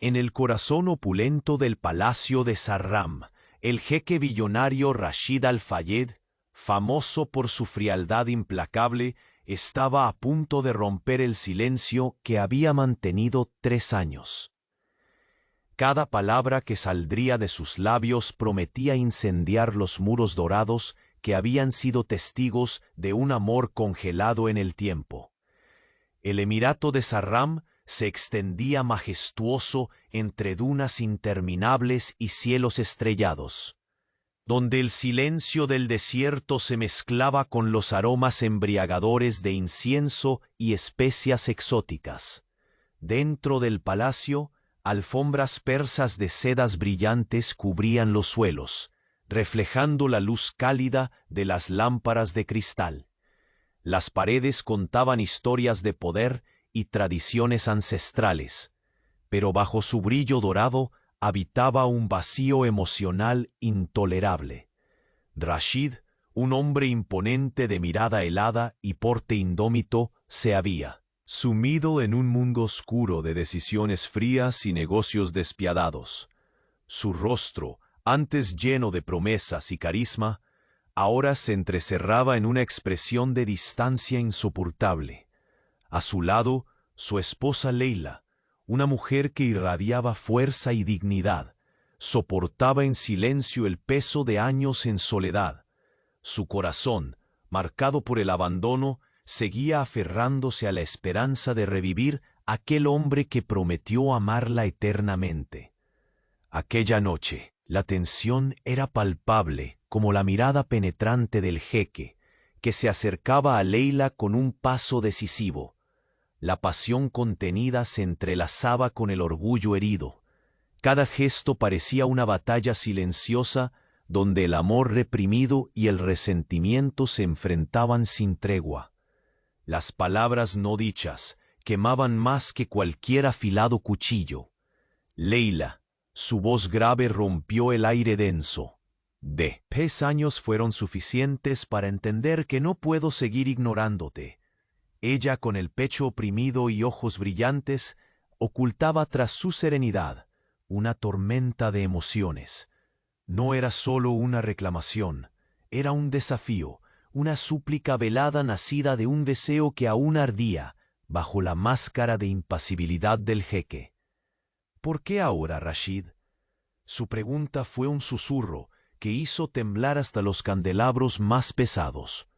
En el corazón opulento del palacio de Sarram, el jeque billonario Rashid Al-Fayed, famoso por su frialdad implacable, estaba a punto de romper el silencio que había mantenido 3 años. Cada palabra que saldría de sus labios prometía incendiar los muros dorados que habían sido testigos de un amor congelado en el tiempo. El emirato de Sarram se extendía majestuoso entre dunas interminables y cielos estrellados, donde el silencio del desierto se mezclaba con los aromas embriagadores de incienso y especias exóticas. Dentro del palacio, alfombras persas de sedas brillantes cubrían los suelos, reflejando la luz cálida de las lámparas de cristal. Las paredes contaban historias de poder y tradiciones ancestrales, pero bajo su brillo dorado habitaba un vacío emocional intolerable. Rashid, un hombre imponente de mirada helada y porte indómito, se había sumido en un mundo oscuro de decisiones frías y negocios despiadados. Su rostro, antes lleno de promesas y carisma, ahora se entrecerraba en una expresión de distancia insoportable. A su lado, su esposa Leila, una mujer que irradiaba fuerza y dignidad, soportaba en silencio el peso de años en soledad. Su corazón, marcado por el abandono, seguía aferrándose a la esperanza de revivir aquel hombre que prometió amarla eternamente. Aquella noche, la tensión era palpable como la mirada penetrante del jeque, que se acercaba a Leila con un paso decisivo. La pasión contenida se entrelazaba con el orgullo herido. Cada gesto parecía una batalla silenciosa donde el amor reprimido y el resentimiento se enfrentaban sin tregua. Las palabras no dichas quemaban más que cualquier afilado cuchillo. Leila, su voz grave rompió el aire denso. 10 años fueron suficientes para entender que no puedo seguir ignorándote. Ella, con el pecho oprimido y ojos brillantes, ocultaba tras su serenidad una tormenta de emociones. No era solo una reclamación, era un desafío, una súplica velada nacida de un deseo que aún ardía bajo la máscara de impasibilidad del jeque. ¿Por qué ahora, Rashid? Su pregunta fue un susurro que hizo temblar hasta los candelabros más pesados.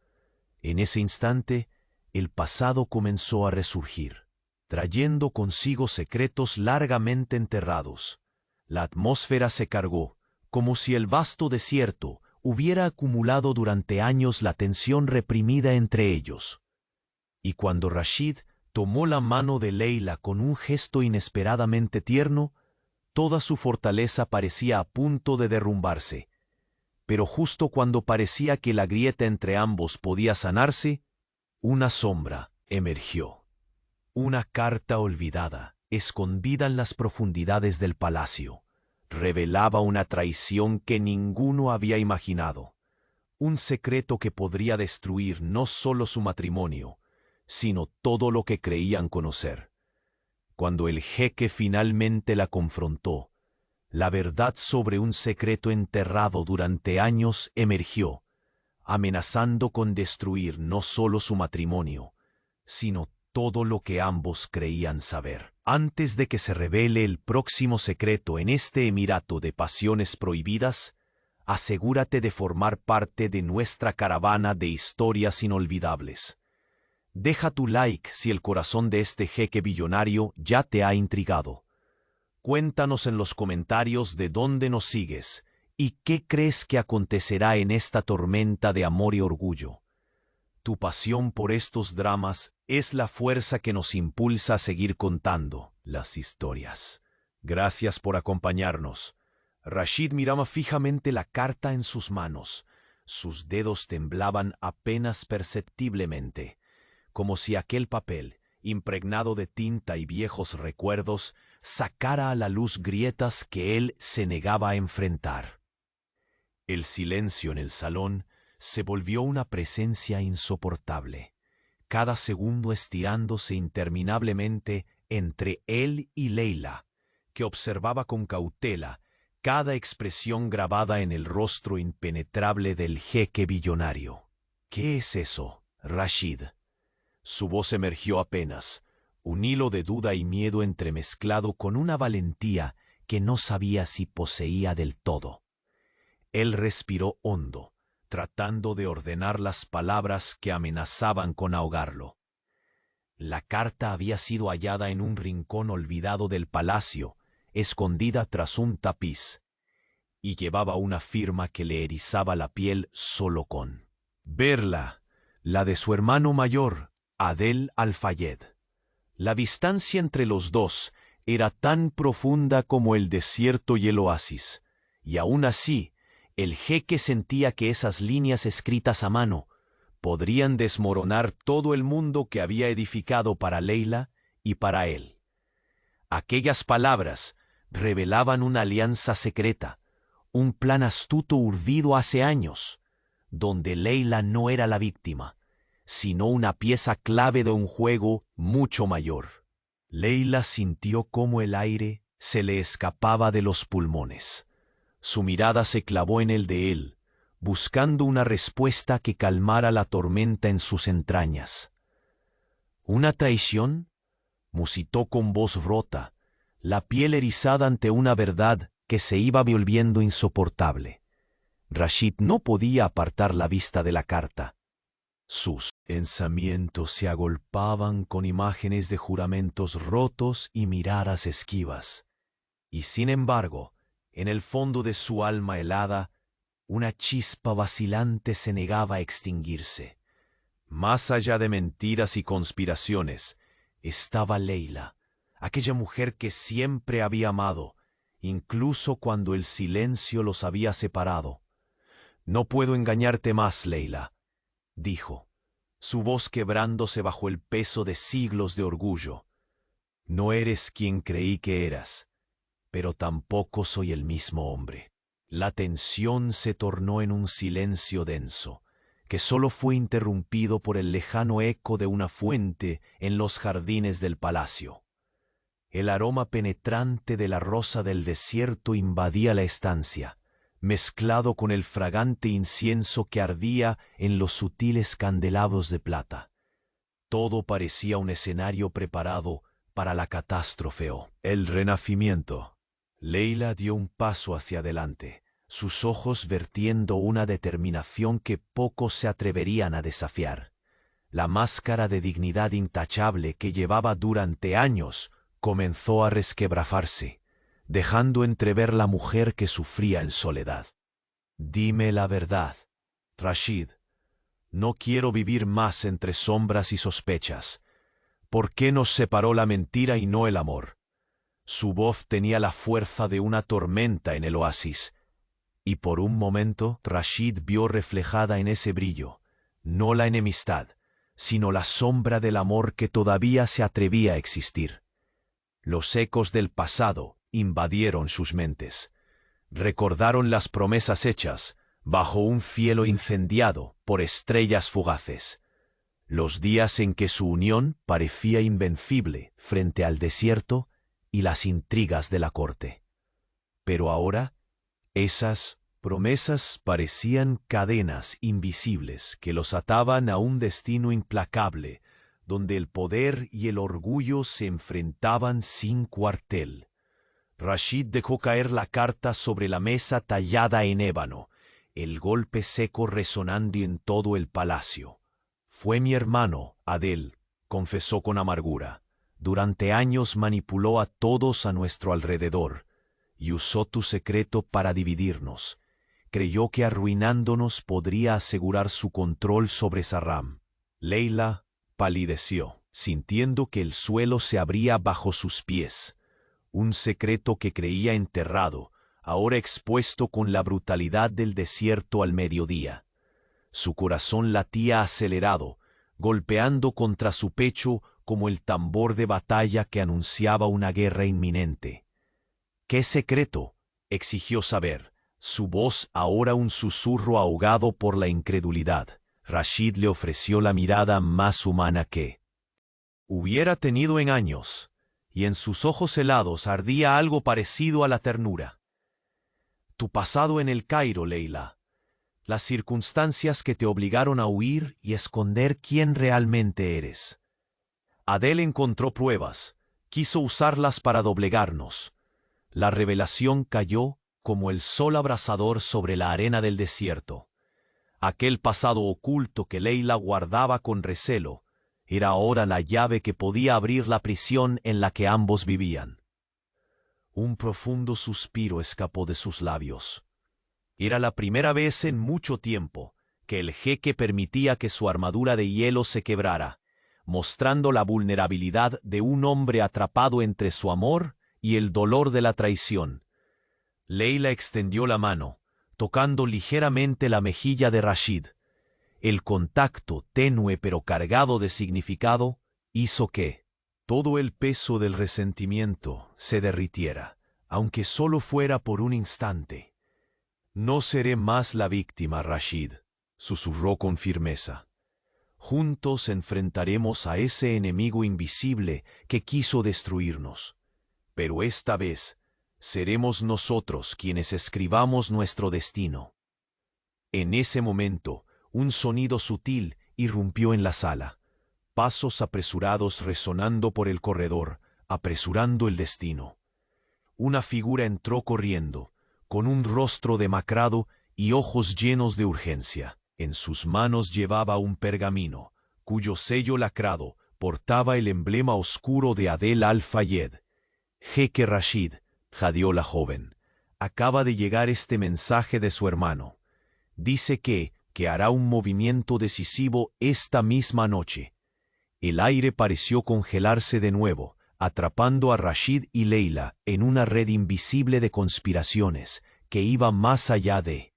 En ese instante, el pasado comenzó a resurgir, trayendo consigo secretos largamente enterrados. La atmósfera se cargó, como si el vasto desierto hubiera acumulado durante años la tensión reprimida entre ellos. Y cuando Rashid tomó la mano de Leila con un gesto inesperadamente tierno, toda su fortaleza parecía a punto de derrumbarse. Pero justo cuando parecía que la grieta entre ambos podía sanarse, una sombra emergió. Una carta olvidada, escondida en las profundidades del palacio, revelaba una traición que ninguno había imaginado. Un secreto que podría destruir no solo su matrimonio, sino todo lo que creían conocer. Cuando el jeque finalmente la confrontó, la verdad sobre un secreto enterrado durante años emergió, amenazando con destruir no solo su matrimonio, sino todo lo que ambos creían saber. Antes de que se revele el próximo secreto en este emirato de pasiones prohibidas, asegúrate de formar parte de nuestra caravana de historias inolvidables. Deja tu like si el corazón de este jeque billonario ya te ha intrigado. Cuéntanos en los comentarios de dónde nos sigues y qué crees que acontecerá en esta tormenta de amor y orgullo. Tu pasión por estos dramas es la fuerza que nos impulsa a seguir contando las historias. Gracias por acompañarnos. Rashid miraba fijamente la carta en sus manos. Sus dedos temblaban apenas perceptiblemente, como si aquel papel, impregnado de tinta y viejos recuerdos, sacara a la luz grietas que él se negaba a enfrentar. El silencio en el salón se volvió una presencia insoportable, cada segundo estirándose interminablemente entre él y Leila, que observaba con cautela cada expresión grabada en el rostro impenetrable del jeque billonario. «¿Qué es eso, Rashid?». Su voz emergió apenas, un hilo de duda y miedo entremezclado con una valentía que no sabía si poseía del todo. Él respiró hondo, tratando de ordenar las palabras que amenazaban con ahogarlo. La carta había sido hallada en un rincón olvidado del palacio, escondida tras un tapiz, y llevaba una firma que le erizaba la piel solo con verla, la de su hermano mayor, Adel Al-Fayed. La distancia entre los dos era tan profunda como el desierto y el oasis, y aún así, el jeque sentía que esas líneas escritas a mano podrían desmoronar todo el mundo que había edificado para Leila y para él. Aquellas palabras revelaban una alianza secreta, un plan astuto urdido hace años, donde Leila no era la víctima, sino una pieza clave de un juego mucho mayor. Leila sintió cómo el aire se le escapaba de los pulmones. Su mirada se clavó en el de él, buscando una respuesta que calmara la tormenta en sus entrañas. ¿Una traición?, musitó con voz rota, la piel erizada ante una verdad que se iba volviendo insoportable. Rashid no podía apartar la vista de la carta. Sus pensamientos se agolpaban con imágenes de juramentos rotos y miradas esquivas. Y sin embargo, en el fondo de su alma helada, una chispa vacilante se negaba a extinguirse. Más allá de mentiras y conspiraciones, estaba Leila, aquella mujer que siempre había amado, incluso cuando el silencio los había separado. «No puedo engañarte más, Leila», dijo, su voz quebrándose bajo el peso de siglos de orgullo. «No eres quien creí que eras, pero tampoco soy el mismo hombre». La tensión se tornó en un silencio denso, que solo fue interrumpido por el lejano eco de una fuente en los jardines del palacio. El aroma penetrante de la rosa del desierto invadía la estancia, mezclado con el fragante incienso que ardía en los sutiles candelabros de plata. Todo parecía un escenario preparado para la catástrofe o el renacimiento. Leila dio un paso hacia adelante, sus ojos vertiendo una determinación que pocos se atreverían a desafiar. La máscara de dignidad intachable que llevaba durante años comenzó a resquebrajarse, dejando entrever la mujer que sufría en soledad. «Dime la verdad, Rashid. No quiero vivir más entre sombras y sospechas. ¿Por qué nos separó la mentira y no el amor?». Su voz tenía la fuerza de una tormenta en el oasis, y por un momento Rashid vio reflejada en ese brillo, no la enemistad, sino la sombra del amor que todavía se atrevía a existir. Los ecos del pasado invadieron sus mentes. Recordaron las promesas hechas bajo un cielo incendiado por estrellas fugaces. Los días en que su unión parecía invencible frente al desierto y las intrigas de la corte. Pero ahora, esas promesas parecían cadenas invisibles que los ataban a un destino implacable, donde el poder y el orgullo se enfrentaban sin cuartel. Rashid dejó caer la carta sobre la mesa tallada en ébano, el golpe seco resonando en todo el palacio. «Fue mi hermano, Adel», confesó con amargura. «Durante años manipuló a todos a nuestro alrededor y usó tu secreto para dividirnos. Creyó que arruinándonos podría asegurar su control sobre Sarram». Leila palideció, sintiendo que el suelo se abría bajo sus pies. Un secreto que creía enterrado, ahora expuesto con la brutalidad del desierto al mediodía. Su corazón latía acelerado, golpeando contra su pecho como el tambor de batalla que anunciaba una guerra inminente. «¿Qué secreto?», exigió saber, su voz ahora un susurro ahogado por la incredulidad. Rashid le ofreció la mirada más humana que hubiera tenido en años, y en sus ojos helados ardía algo parecido a la ternura. Tu pasado en el Cairo, Leila. Las circunstancias que te obligaron a huir y esconder quién realmente eres. Adel encontró pruebas, quiso usarlas para doblegarnos. La revelación cayó como el sol abrasador sobre la arena del desierto. Aquel pasado oculto que Leila guardaba con recelo era ahora la llave que podía abrir la prisión en la que ambos vivían. Un profundo suspiro escapó de sus labios. Era la primera vez en mucho tiempo que el jeque permitía que su armadura de hielo se quebrara, mostrando la vulnerabilidad de un hombre atrapado entre su amor y el dolor de la traición. Leila extendió la mano, tocando ligeramente la mejilla de Rashid. El contacto, tenue pero cargado de significado, hizo que todo el peso del resentimiento se derritiera, aunque solo fuera por un instante. No seré más la víctima, Rashid, susurró con firmeza. Juntos enfrentaremos a ese enemigo invisible que quiso destruirnos. Pero esta vez seremos nosotros quienes escribamos nuestro destino. En ese momento, un sonido sutil irrumpió en la sala. Pasos apresurados resonando por el corredor, apresurando el destino. Una figura entró corriendo, con un rostro demacrado y ojos llenos de urgencia. En sus manos llevaba un pergamino, cuyo sello lacrado portaba el emblema oscuro de Adel al-Fayed. Jeque Rashid, jadeó la joven, acaba de llegar este mensaje de su hermano. Dice que hará un movimiento decisivo esta misma noche. El aire pareció congelarse de nuevo, atrapando a Rashid y Leila en una red invisible de conspiraciones que iba más allá de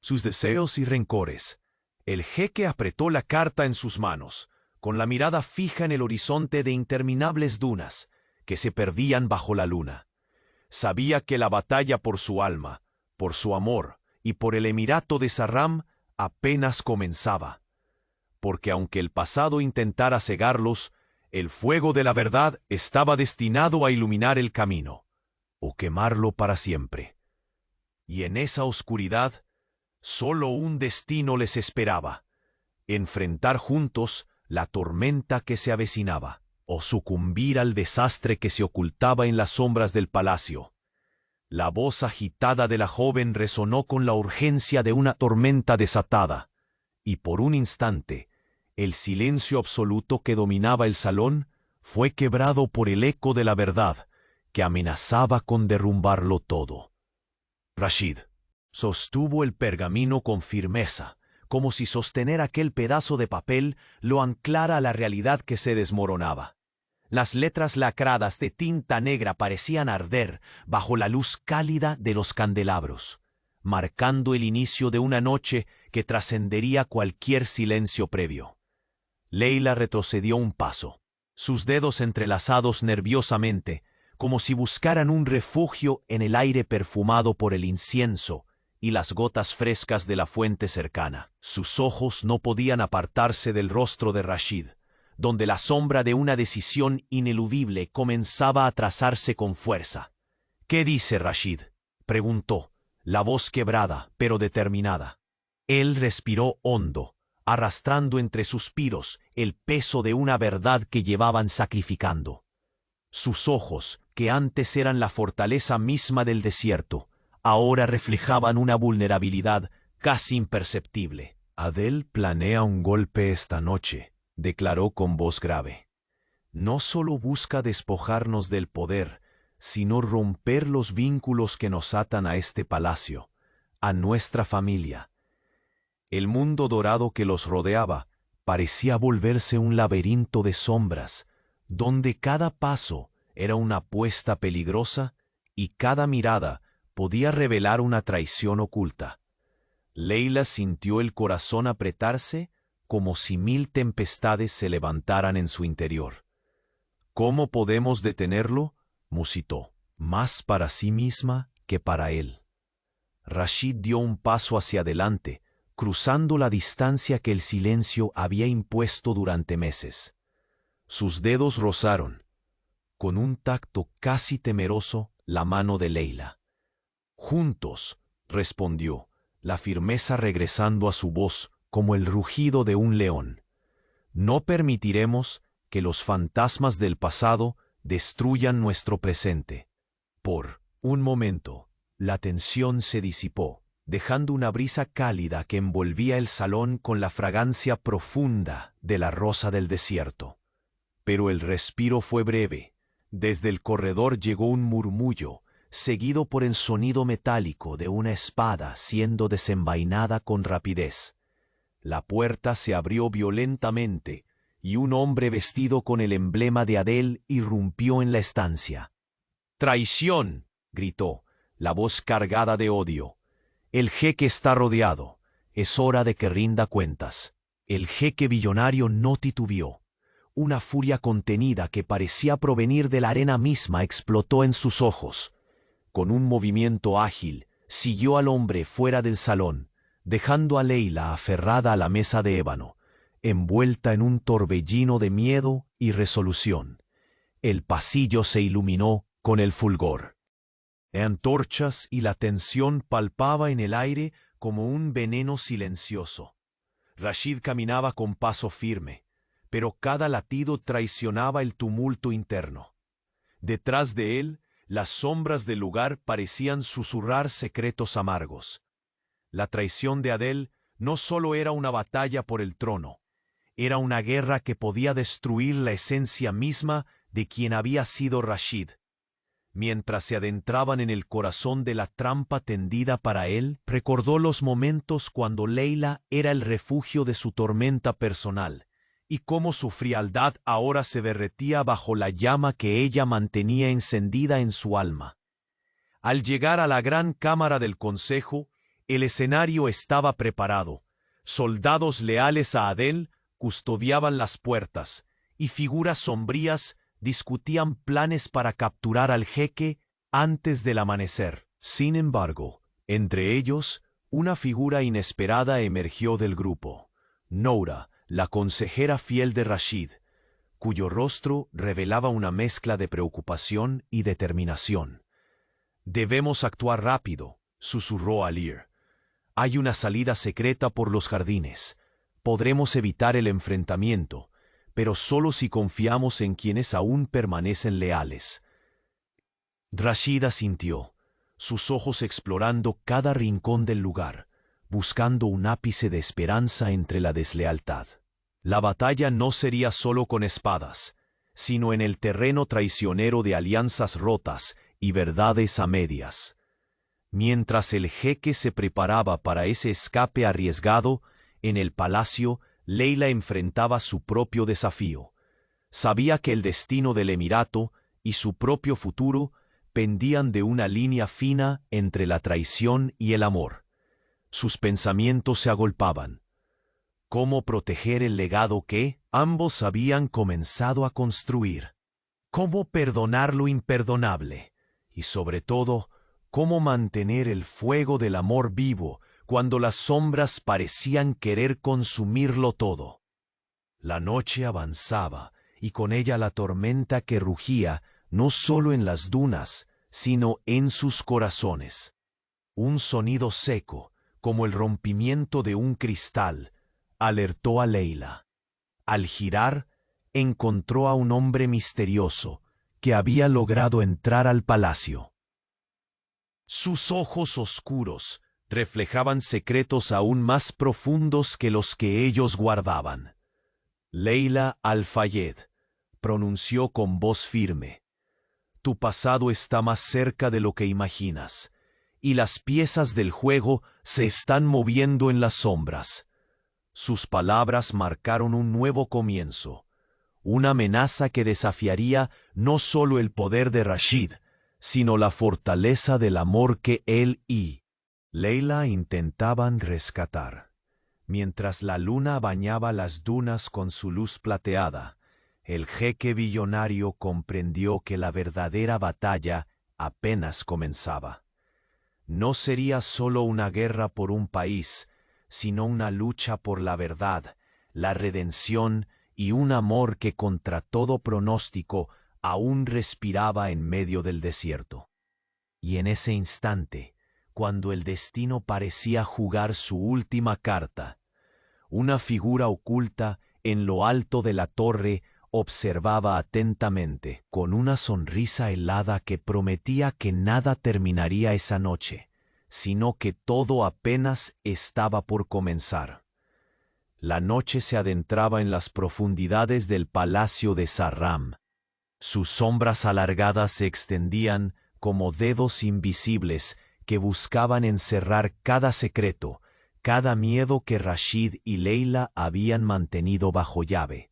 sus deseos y rencores. El jeque apretó la carta en sus manos, con la mirada fija en el horizonte de interminables dunas que se perdían bajo la luna. Sabía que la batalla por su alma, por su amor y por el emirato de Sarram apenas comenzaba. Porque aunque el pasado intentara cegarlos, el fuego de la verdad estaba destinado a iluminar el camino, o quemarlo para siempre. Y en esa oscuridad, solo un destino les esperaba: enfrentar juntos la tormenta que se avecinaba, o sucumbir al desastre que se ocultaba en las sombras del palacio. La voz agitada de la joven resonó con la urgencia de una tormenta desatada, y por un instante, el silencio absoluto que dominaba el salón fue quebrado por el eco de la verdad que amenazaba con derrumbarlo todo. Rashid sostuvo el pergamino con firmeza, como si sostener aquel pedazo de papel lo anclara a la realidad que se desmoronaba. Las letras lacradas de tinta negra parecían arder bajo la luz cálida de los candelabros, marcando el inicio de una noche que trascendería cualquier silencio previo. Leila retrocedió un paso, sus dedos entrelazados nerviosamente, como si buscaran un refugio en el aire perfumado por el incienso y las gotas frescas de la fuente cercana. Sus ojos no podían apartarse del rostro de Rashid, donde la sombra de una decisión ineludible comenzaba a trazarse con fuerza. «¿Qué dice Rashid?», preguntó, la voz quebrada pero determinada. Él respiró hondo, arrastrando entre suspiros el peso de una verdad que llevaban sacrificando. Sus ojos, que antes eran la fortaleza misma del desierto, ahora reflejaban una vulnerabilidad casi imperceptible. «Adel planea un golpe esta noche», declaró con voz grave. «No solo busca despojarnos del poder, sino romper los vínculos que nos atan a este palacio, a nuestra familia». El mundo dorado que los rodeaba parecía volverse un laberinto de sombras, donde cada paso era una apuesta peligrosa y cada mirada podía revelar una traición oculta. Leila sintió el corazón apretarse como si 1000 tempestades se levantaran en su interior. «¿Cómo podemos detenerlo?», musitó, más para sí misma que para él. Rashid dio un paso hacia adelante, cruzando la distancia que el silencio había impuesto durante meses. Sus dedos rozaron, con un tacto casi temeroso, la mano de Leila. «Juntos», respondió, la firmeza regresando a su voz como el rugido de un león. «No permitiremos que los fantasmas del pasado destruyan nuestro presente». Por un momento, la tensión se disipó, dejando una brisa cálida que envolvía el salón con la fragancia profunda de la rosa del desierto. Pero el respiro fue breve. Desde el corredor llegó un murmullo, seguido por el sonido metálico de una espada siendo desenvainada con rapidez. La puerta se abrió violentamente y un hombre vestido con el emblema de Adel irrumpió en la estancia. «¡Traición!», gritó, la voz cargada de odio. «El jeque está rodeado. Es hora de que rinda cuentas». El jeque billonario no titubeó. Una furia contenida que parecía provenir de la arena misma explotó en sus ojos. Con un movimiento ágil, siguió al hombre fuera del salón, dejando a Leila aferrada a la mesa de ébano, envuelta en un torbellino de miedo y resolución. El pasillo se iluminó con el fulgor. Antorchas y la tensión palpaba en el aire como un veneno silencioso. Rashid caminaba con paso firme, pero cada latido traicionaba el tumulto interno. Detrás de él, las sombras del lugar parecían susurrar secretos amargos. La traición de Adel no solo era una batalla por el trono, era una guerra que podía destruir la esencia misma de quien había sido Rashid. Mientras se adentraban en el corazón de la trampa tendida para él, recordó los momentos cuando Leila era el refugio de su tormenta personal, y cómo su frialdad ahora se derretía bajo la llama que ella mantenía encendida en su alma. Al llegar a la gran cámara del consejo, el escenario estaba preparado. Soldados leales a Adel custodiaban las puertas, y figuras sombrías discutían planes para capturar al jeque antes del amanecer. Sin embargo, entre ellos, una figura inesperada emergió del grupo. Noura, la consejera fiel de Rashid, cuyo rostro revelaba una mezcla de preocupación y determinación. «Debemos actuar rápido», susurró Alir. «Hay una salida secreta por los jardines. Podremos evitar el enfrentamiento, pero solo si confiamos en quienes aún permanecen leales». Rashid asintió, sus ojos explorando cada rincón del lugar, buscando un ápice de esperanza entre la deslealtad. La batalla no sería solo con espadas, sino en el terreno traicionero de alianzas rotas y verdades a medias. Mientras el jeque se preparaba para ese escape arriesgado, en el palacio, Leila enfrentaba su propio desafío. Sabía que el destino del emirato y su propio futuro pendían de una línea fina entre la traición y el amor. Sus pensamientos se agolpaban. ¿Cómo proteger el legado que ambos habían comenzado a construir? ¿Cómo perdonar lo imperdonable? Y sobre todo, ¿cómo mantener el fuego del amor vivo cuando las sombras parecían querer consumirlo todo? La noche avanzaba, y con ella la tormenta que rugía no solo en las dunas, sino en sus corazones. Un sonido seco, como el rompimiento de un cristal, alertó a Leila. Al girar, encontró a un hombre misterioso que había logrado entrar al palacio. Sus ojos oscuros reflejaban secretos aún más profundos que los que ellos guardaban. «Leila Al-Fayed», pronunció con voz firme, «tu pasado está más cerca de lo que imaginas, y las piezas del juego se están moviendo en las sombras». Sus palabras marcaron un nuevo comienzo, una amenaza que desafiaría no solo el poder de Rashid, sino la fortaleza del amor que él y Leila intentaban rescatar. Mientras la luna bañaba las dunas con su luz plateada, el jeque billonario comprendió que la verdadera batalla apenas comenzaba. No sería solo una guerra por un país, sino una lucha por la verdad, la redención y un amor que contra todo pronóstico aún respiraba en medio del desierto. Y en ese instante, cuando el destino parecía jugar su última carta, una figura oculta en lo alto de la torre observaba atentamente, con una sonrisa helada que prometía que nada terminaría esa noche, sino que todo apenas estaba por comenzar. La noche se adentraba en las profundidades del palacio de Sarram. Sus sombras alargadas se extendían como dedos invisibles que buscaban encerrar cada secreto, cada miedo que Rashid y Leila habían mantenido bajo llave.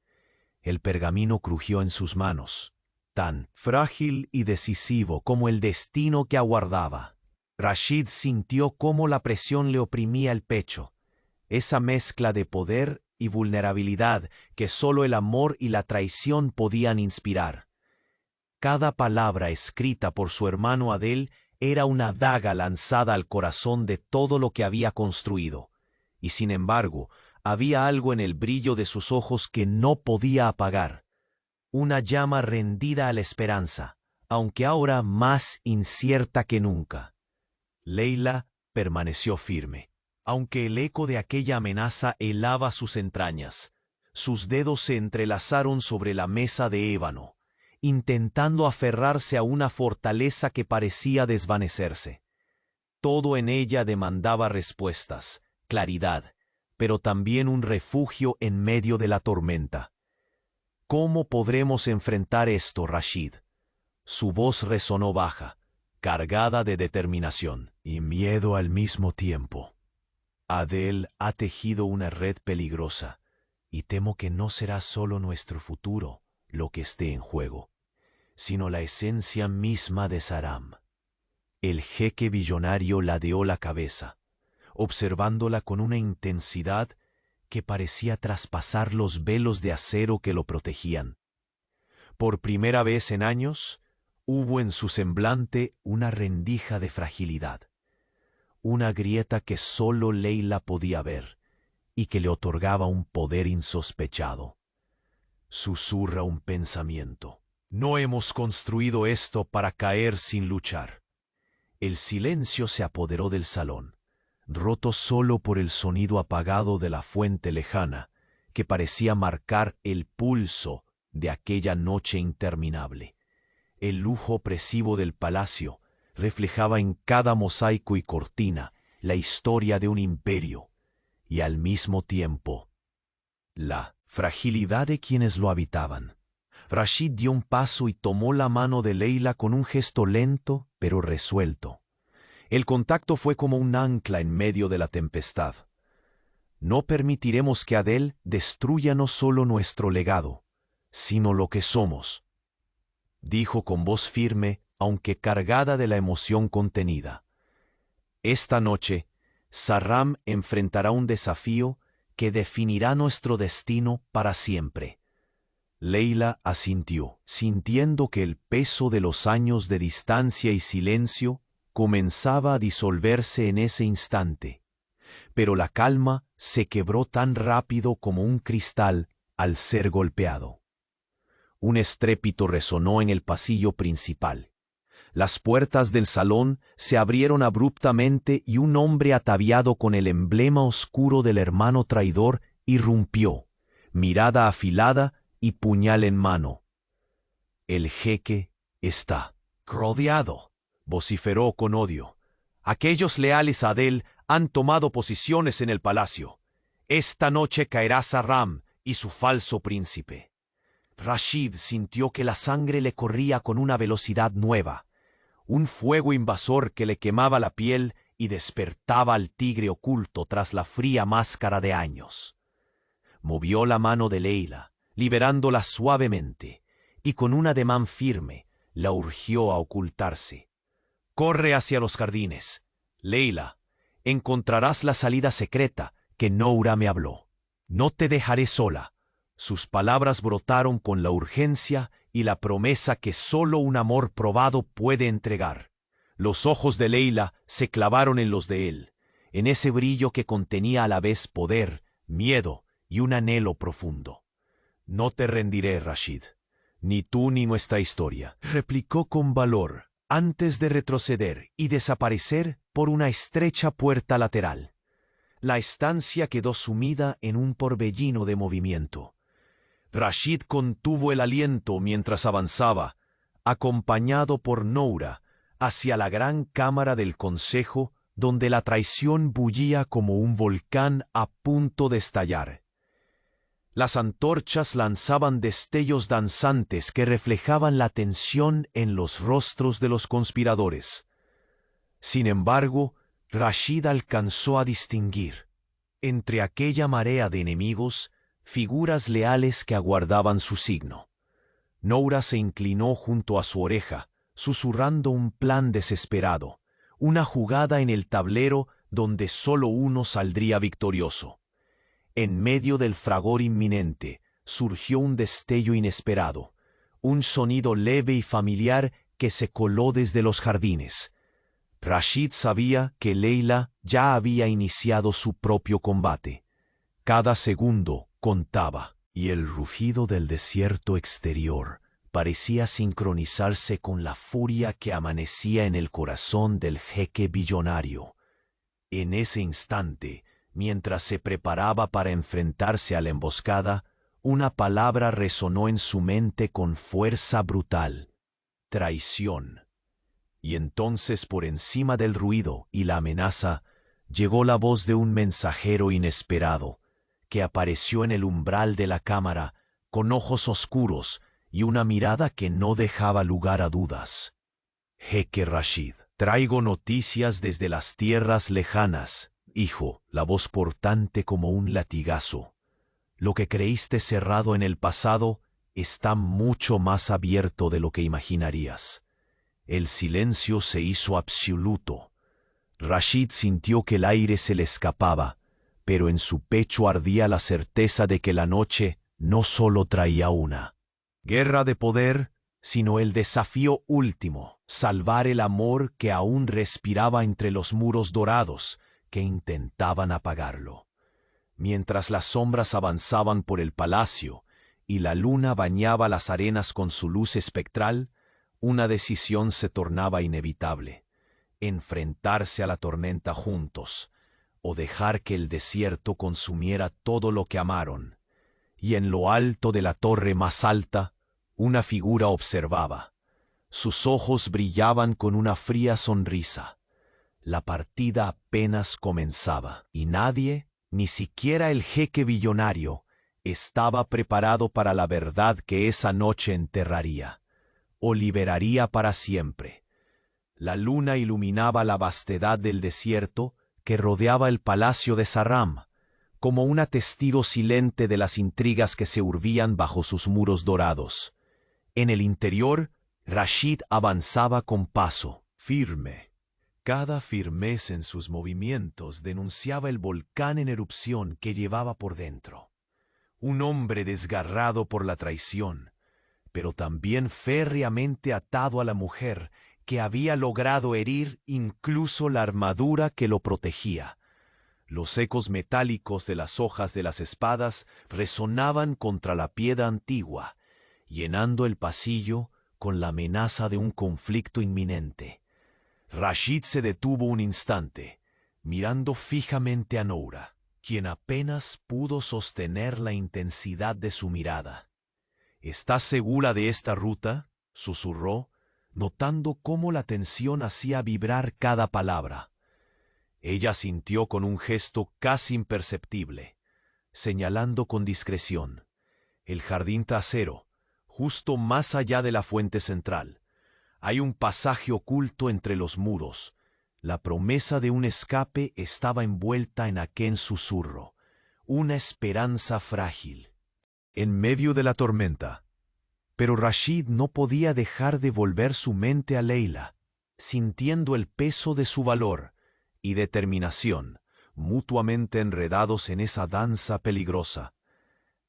El pergamino crujió en sus manos, tan frágil y decisivo como el destino que aguardaba. Rashid sintió cómo la presión le oprimía el pecho, esa mezcla de poder y vulnerabilidad que solo el amor y la traición podían inspirar. Cada palabra escrita por su hermano Adel era una daga lanzada al corazón de todo lo que había construido, y sin embargo, había algo en el brillo de sus ojos que no podía apagar, una llama rendida a la esperanza, aunque ahora más incierta que nunca. Leila permaneció firme, aunque el eco de aquella amenaza helaba sus entrañas. Sus dedos se entrelazaron sobre la mesa de ébano, intentando aferrarse a una fortaleza que parecía desvanecerse. Todo en ella demandaba respuestas, claridad, pero también un refugio en medio de la tormenta. ¿Cómo podremos enfrentar esto, Rashid? Su voz resonó baja, cargada de determinación y miedo al mismo tiempo. Adel ha tejido una red peligrosa, y temo que no será solo nuestro futuro lo que esté en juego, sino la esencia misma de Sarram. El jeque billonario ladeó la cabeza, observándola con una intensidad que parecía traspasar los velos de acero que lo protegían. Por primera vez en años, hubo en su semblante una rendija de fragilidad, una grieta que solo Leila podía ver y que le otorgaba un poder insospechado. Susurra un pensamiento. No hemos construido esto para caer sin luchar. El silencio se apoderó del salón, roto solo por el sonido apagado de la fuente lejana, que parecía marcar el pulso de aquella noche interminable. El lujo opresivo del palacio reflejaba en cada mosaico y cortina la historia de un imperio, y al mismo tiempo la fragilidad de quienes lo habitaban. Rashid dio un paso y tomó la mano de Leila con un gesto lento pero resuelto. El contacto fue como un ancla en medio de la tempestad. No permitiremos que Adel destruya no solo nuestro legado, sino lo que somos, dijo con voz firme, aunque cargada de la emoción contenida. Esta noche, Sarram enfrentará un desafío que definirá nuestro destino para siempre. Leila asintió, sintiendo que el peso de los años de distancia y silencio comenzaba a disolverse en ese instante. Pero la calma se quebró tan rápido como un cristal al ser golpeado. Un estrépito resonó en el pasillo principal. Las puertas del salón se abrieron abruptamente y un hombre ataviado con el emblema oscuro del hermano traidor irrumpió, mirada afilada y puñal en mano. El jeque está rodeado, vociferó con odio. Aquellos leales a Adel han tomado posiciones en el palacio. Esta noche caerá Sarram y su falso príncipe. Rashid sintió que la sangre le corría con una velocidad nueva, un fuego invasor que le quemaba la piel y despertaba al tigre oculto tras la fría máscara de años. Movió la mano de Leila, liberándola suavemente, y con un ademán firme la urgió a ocultarse. «Corre hacia los jardines. Leila, encontrarás la salida secreta que Noura me habló. No te dejaré sola». Sus palabras brotaron con la urgencia y la promesa que solo un amor probado puede entregar. Los ojos de Leila se clavaron en los de él, en ese brillo que contenía a la vez poder, miedo y un anhelo profundo. «No te rendiré, Rashid. Ni tú ni nuestra historia, replicó con valor, antes de retroceder y desaparecer por una estrecha puerta lateral. La estancia quedó sumida en un torbellino de movimiento. Rashid contuvo el aliento mientras avanzaba, acompañado por Noura, hacia la gran cámara del consejo, donde la traición bullía como un volcán a punto de estallar. Las antorchas lanzaban destellos danzantes que reflejaban la tensión en los rostros de los conspiradores. Sin embargo, Rashid alcanzó a distinguir, entre aquella marea de enemigos, figuras leales que aguardaban su signo. Noura se inclinó junto a su oreja, susurrando un plan desesperado, una jugada en el tablero donde solo uno saldría victorioso. En medio del fragor inminente, surgió un destello inesperado, un sonido leve y familiar que se coló desde los jardines. Rashid sabía que Leila ya había iniciado su propio combate. Cada segundo contaba, y el rugido del desierto exterior parecía sincronizarse con la furia que amanecía en el corazón del jeque billonario. En ese instante, mientras se preparaba para enfrentarse a la emboscada, una palabra resonó en su mente con fuerza brutal: traición. Y entonces, por encima del ruido y la amenaza, llegó la voz de un mensajero inesperado, que apareció en el umbral de la cámara, con ojos oscuros y una mirada que no dejaba lugar a dudas. Jeque Rashid, traigo noticias desde las tierras lejanas, hijo, la voz portante como un latigazo. Lo que creíste cerrado en el pasado está mucho más abierto de lo que imaginarías. El silencio se hizo absoluto. Rashid sintió que el aire se le escapaba, pero en su pecho ardía la certeza de que la noche no solo traía una guerra de poder, sino el desafío último: salvar el amor que aún respiraba entre los muros dorados que intentaban apagarlo. Mientras las sombras avanzaban por el palacio y la luna bañaba las arenas con su luz espectral, una decisión se tornaba inevitable: enfrentarse a la tormenta juntos, o dejar que el desierto consumiera todo lo que amaron. Y en lo alto de la torre más alta, una figura observaba. Sus ojos brillaban con una fría sonrisa. La partida apenas comenzaba, y nadie, ni siquiera el jeque billonario, estaba preparado para la verdad que esa noche enterraría, o liberaría para siempre. La luna iluminaba la vastedad del desierto que rodeaba el palacio de Sarram, como un testigo silente de las intrigas que se urvían bajo sus muros dorados. En el interior, Rashid avanzaba con paso firme. Cada firmeza en sus movimientos denunciaba el volcán en erupción que llevaba por dentro. Un hombre desgarrado por la traición, pero también férreamente atado a la mujer que había logrado herir incluso la armadura que lo protegía. Los ecos metálicos de las hojas de las espadas resonaban contra la piedra antigua, llenando el pasillo con la amenaza de un conflicto inminente. Rashid se detuvo un instante, mirando fijamente a Noura, quien apenas pudo sostener la intensidad de su mirada. —¿Estás segura de esta ruta? —susurró, notando cómo la tensión hacía vibrar cada palabra. Ella sintió con un gesto casi imperceptible, señalando con discreción el jardín trasero, justo más allá de la fuente central. Hay un pasaje oculto entre los muros. La promesa de un escape estaba envuelta en aquel susurro, una esperanza frágil. En medio de la tormenta. Pero Rashid no podía dejar de volver su mente a Leila, sintiendo el peso de su valor y determinación, mutuamente enredados en esa danza peligrosa.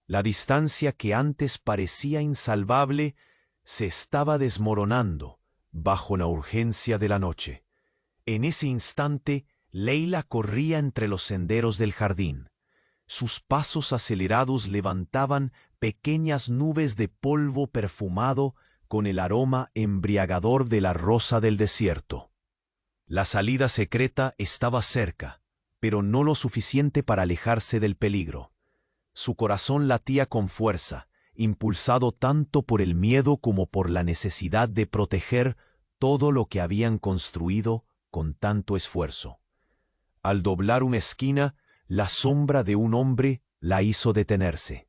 La distancia que antes parecía insalvable se estaba desmoronando bajo la urgencia de la noche. En ese instante, Leila corría entre los senderos del jardín. Sus pasos acelerados levantaban pequeñas nubes de polvo perfumado con el aroma embriagador de la rosa del desierto. La salida secreta estaba cerca, pero no lo suficiente para alejarse del peligro. Su corazón latía con fuerza, impulsado tanto por el miedo como por la necesidad de proteger todo lo que habían construido con tanto esfuerzo. Al doblar una esquina, la sombra de un hombre la hizo detenerse.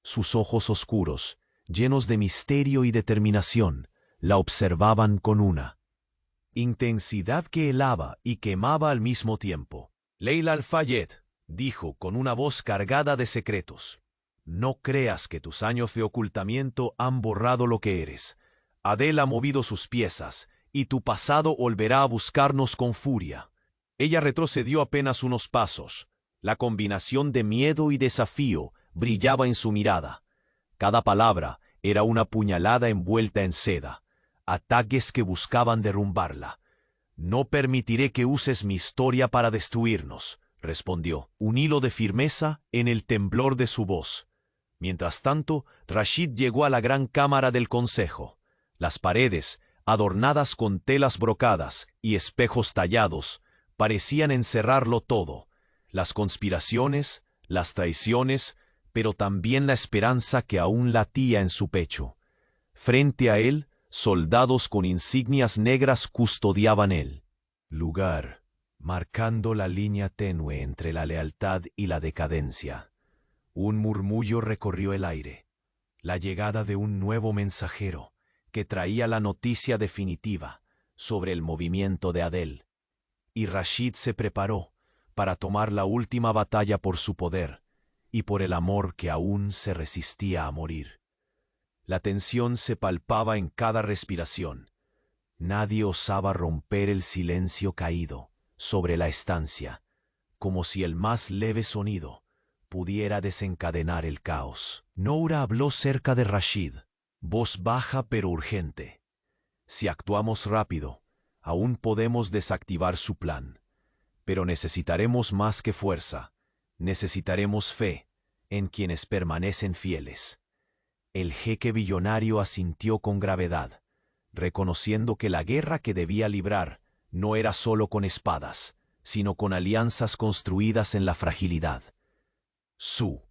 Sus ojos oscuros, llenos de misterio y determinación, la observaban con una intensidad que helaba y quemaba al mismo tiempo. Leila Al-Fayed dijo con una voz cargada de secretos: «No creas que tus años de ocultamiento han borrado lo que eres. Adel ha movido sus piezas, y tu pasado volverá a buscarnos con furia». Ella retrocedió apenas unos pasos. La combinación de miedo y desafío brillaba en su mirada. Cada palabra era una puñalada envuelta en seda, ataques que buscaban derrumbarla. «No permitiré que uses mi historia para destruirnos», respondió, un hilo de firmeza en el temblor de su voz. Mientras tanto, Rashid llegó a la gran cámara del consejo. Las paredes, adornadas con telas brocadas y espejos tallados, parecían encerrarlo todo: las conspiraciones, las traiciones, pero también la esperanza que aún latía en su pecho. Frente a él, soldados con insignias negras custodiaban el lugar, marcando la línea tenue entre la lealtad y la decadencia. Un murmullo recorrió el aire: la llegada de un nuevo mensajero que traía la noticia definitiva sobre el movimiento de Adel. Y Rashid se preparó para tomar la última batalla por su poder y por el amor que aún se resistía a morir. La tensión se palpaba en cada respiración. Nadie osaba romper el silencio caído sobre la estancia, como si el más leve sonido pudiera desencadenar el caos. Noura habló cerca de Rashid, voz baja pero urgente: «Si actuamos rápido, aún podemos desactivar su plan. Pero necesitaremos más que fuerza. Necesitaremos fe en quienes permanecen fieles». El jeque billonario asintió con gravedad, reconociendo que la guerra que debía librar no era solo con espadas, sino con alianzas construidas en la fragilidad. Su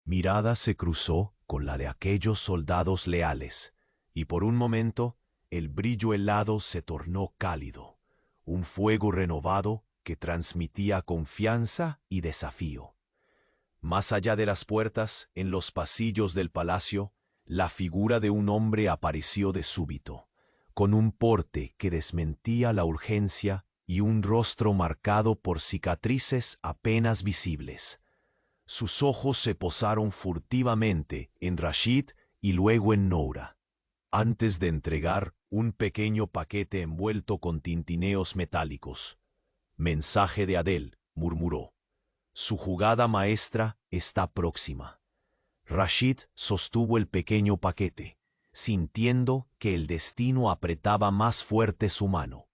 mirada se cruzó con la de aquellos soldados leales, y por un momento el brillo helado se tornó cálido, un fuego renovado que transmitía confianza y desafío. Más allá de las puertas, en los pasillos del palacio, la figura de un hombre apareció de súbito, con un porte que desmentía la urgencia y un rostro marcado por cicatrices apenas visibles. Sus ojos se posaron furtivamente en Rashid y luego en Noura, antes de entregar un pequeño paquete envuelto con tintineos metálicos. «Mensaje de Adel», murmuró. «Su jugada maestra está próxima». Rashid sostuvo el pequeño paquete, sintiendo que el destino apretaba más fuerte su mano.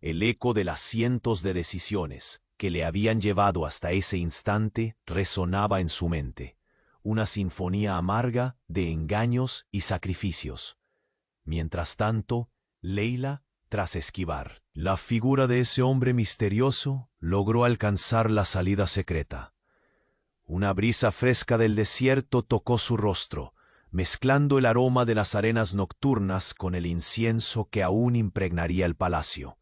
El eco de las cientos de decisiones que le habían llevado hasta ese instante resonaba en su mente, una sinfonía amarga de engaños y sacrificios. Mientras tanto, Leila, tras esquivar la figura de ese hombre misterioso, logró alcanzar la salida secreta. Una brisa fresca del desierto tocó su rostro, mezclando el aroma de las arenas nocturnas con el incienso que aún impregnaría el palacio.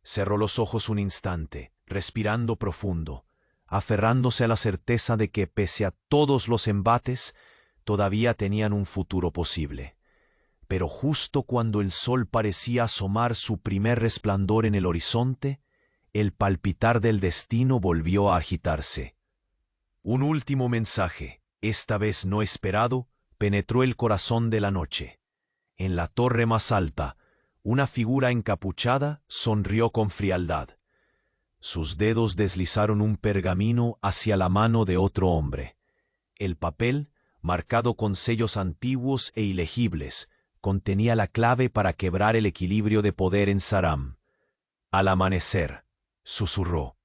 Cerró los ojos un instante, respirando profundo, aferrándose a la certeza de que, pese a todos los embates, todavía tenían un futuro posible. Pero justo cuando el sol parecía asomar su primer resplandor en el horizonte, el palpitar del destino volvió a agitarse. Un último mensaje, esta vez no esperado, penetró el corazón de la noche. En la torre más alta, una figura encapuchada sonrió con frialdad. Sus dedos deslizaron un pergamino hacia la mano de otro hombre. El papel, marcado con sellos antiguos e ilegibles, contenía la clave para quebrar el equilibrio de poder en Saram. «Al amanecer», susurró.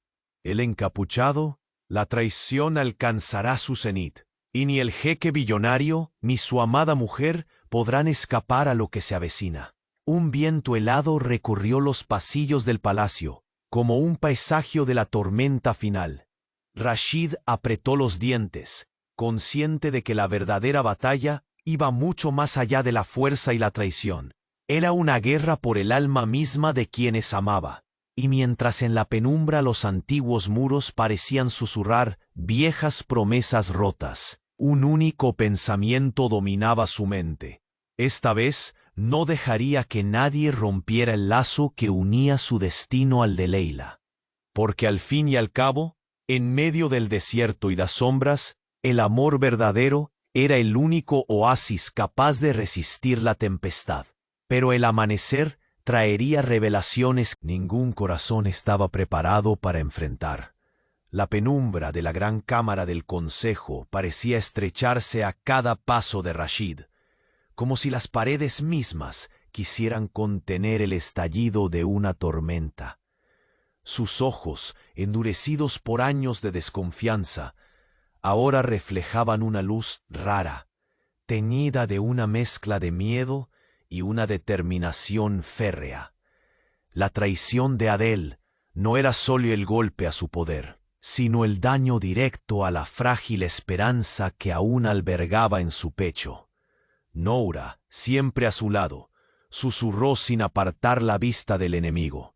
El encapuchado La traición alcanzará su cenit, y ni el jeque billonario ni su amada mujer podrán escapar a lo que se avecina. Un viento helado recorrió los pasillos del palacio, como un presagio de la tormenta final. Rashid apretó los dientes, consciente de que la verdadera batalla iba mucho más allá de la fuerza y la traición. Era una guerra por el alma misma de quienes amaba. Y mientras en la penumbra los antiguos muros parecían susurrar viejas promesas rotas, un único pensamiento dominaba su mente. Esta vez no dejaría que nadie rompiera el lazo que unía su destino al de Leila. Porque al fin y al cabo, en medio del desierto y las sombras, el amor verdadero era el único oasis capaz de resistir la tempestad. Pero el amanecer traería revelaciones que ningún corazón estaba preparado para enfrentar. La penumbra de la gran cámara del consejo parecía estrecharse a cada paso de Rashid, como si las paredes mismas quisieran contener el estallido de una tormenta. Sus ojos, endurecidos por años de desconfianza, ahora reflejaban una luz rara, teñida de una mezcla de miedo y una determinación férrea. La traición de Adel no era solo el golpe a su poder, sino el daño directo a la frágil esperanza que aún albergaba en su pecho. Noura, siempre a su lado, susurró sin apartar la vista del enemigo.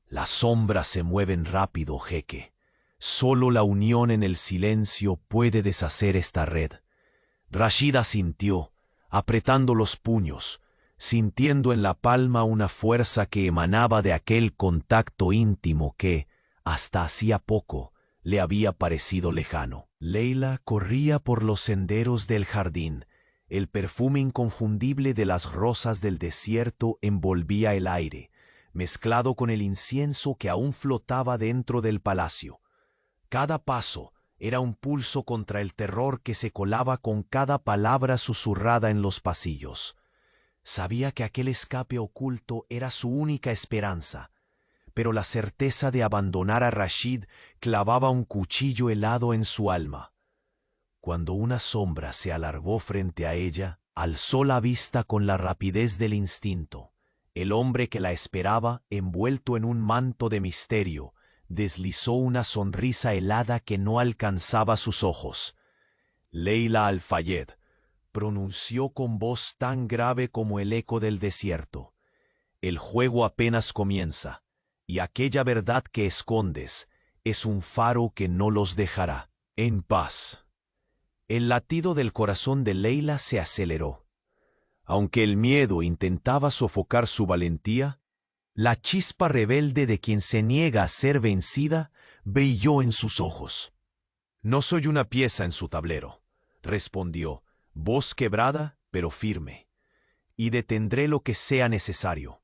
Las sombras se mueven rápido, jeque. Solo la unión en el silencio puede deshacer esta red. Rashid asintió, apretando los puños, sintiendo en la palma una fuerza que emanaba de aquel contacto íntimo que, hasta hacía poco, le había parecido lejano. Leila corría por los senderos del jardín. El perfume inconfundible de las rosas del desierto envolvía el aire, mezclado con el incienso que aún flotaba dentro del palacio. Cada paso era un pulso contra el terror que se colaba con cada palabra susurrada en los pasillos. Sabía que aquel escape oculto era su única esperanza, pero la certeza de abandonar a Rashid clavaba un cuchillo helado en su alma. Cuando una sombra se alargó frente a ella, alzó la vista con la rapidez del instinto. El hombre que la esperaba, envuelto en un manto de misterio, deslizó una sonrisa helada que no alcanzaba sus ojos. Leila Al-Fayed pronunció con voz tan grave como el eco del desierto: el juego apenas comienza, y aquella verdad que escondes es un faro que no los dejará en paz. El latido del corazón de Leila se aceleró. Aunque el miedo intentaba sofocar su valentía, la chispa rebelde de quien se niega a ser vencida brilló en sus ojos. «No soy una pieza en su tablero», respondió, voz quebrada pero firme, «y detendré lo que sea necesario».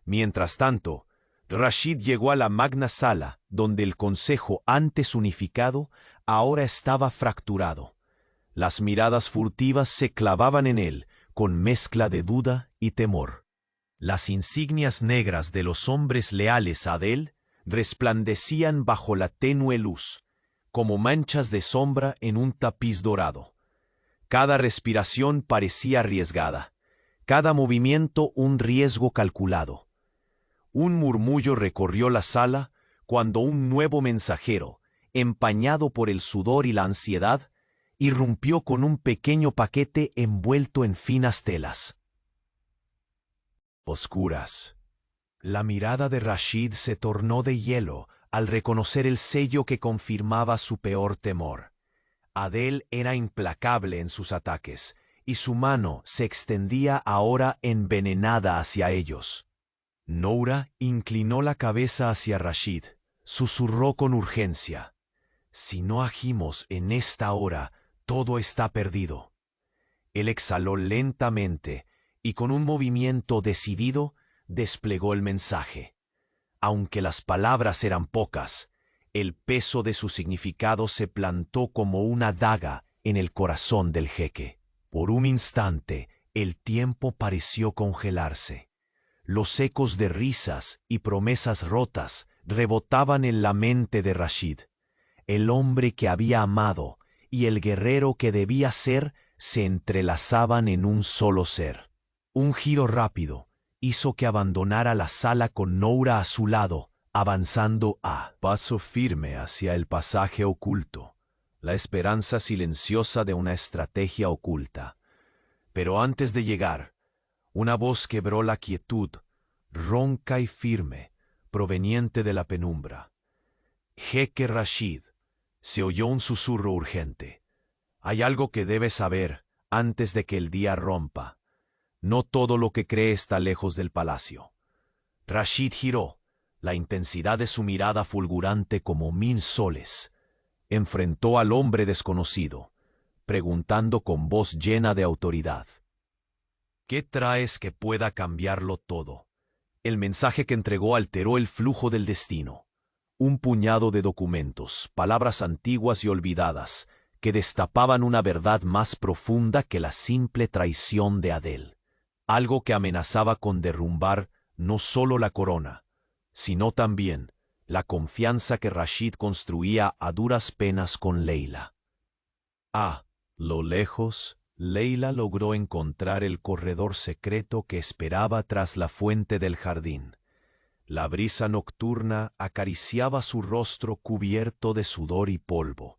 Mientras tanto, Rashid llegó a la magna sala donde el consejo antes unificado ahora estaba fracturado. Las miradas furtivas se clavaban en él con mezcla de duda y temor. Las insignias negras de los hombres leales a Adel resplandecían bajo la tenue luz, como manchas de sombra en un tapiz dorado. Cada respiración parecía arriesgada, cada movimiento un riesgo calculado. Un murmullo recorrió la sala cuando un nuevo mensajero, empañado por el sudor y la ansiedad, irrumpió con un pequeño paquete envuelto en finas telas. Oscuras. La mirada de Rashid se tornó de hielo al reconocer el sello que confirmaba su peor temor. Adel era implacable en sus ataques, y su mano se extendía ahora envenenada hacia ellos. Noura inclinó la cabeza hacia Rashid, susurró con urgencia: «Si no agimos en esta hora, todo está perdido». Él exhaló lentamente y con un movimiento decidido desplegó el mensaje. Aunque las palabras eran pocas, el peso de su significado se plantó como una daga en el corazón del jeque. Por un instante, el tiempo pareció congelarse. Los ecos de risas y promesas rotas rebotaban en la mente de Rashid. el hombre que había amado y el guerrero que debía ser se entrelazaban en un solo ser. Un giro rápido hizo que abandonara la sala con Noura a su lado, avanzando a paso firme hacia el pasaje oculto, la esperanza silenciosa de una estrategia oculta. Pero antes de llegar, una voz quebró la quietud, ronca y firme, proveniente de la penumbra. «Jeque Rashid», se oyó un susurro urgente. «Hay algo que debes saber antes de que el día rompa. No todo lo que cree está lejos del palacio». Rashid giró, la intensidad de su mirada fulgurante como 1000 soles. Enfrentó al hombre desconocido, preguntando con voz llena de autoridad. «¿Qué traes que pueda cambiarlo todo?» El mensaje que entregó alteró el flujo del destino. Un puñado de documentos, palabras antiguas y olvidadas, que destapaban una verdad más profunda que la simple traición de Adel. Algo que amenazaba con derrumbar no solo la corona, sino también la confianza que Rashid construía a duras penas con Leila. A lo lejos, Leila logró encontrar el corredor secreto que esperaba tras la fuente del jardín. La brisa nocturna acariciaba su rostro cubierto de sudor y polvo,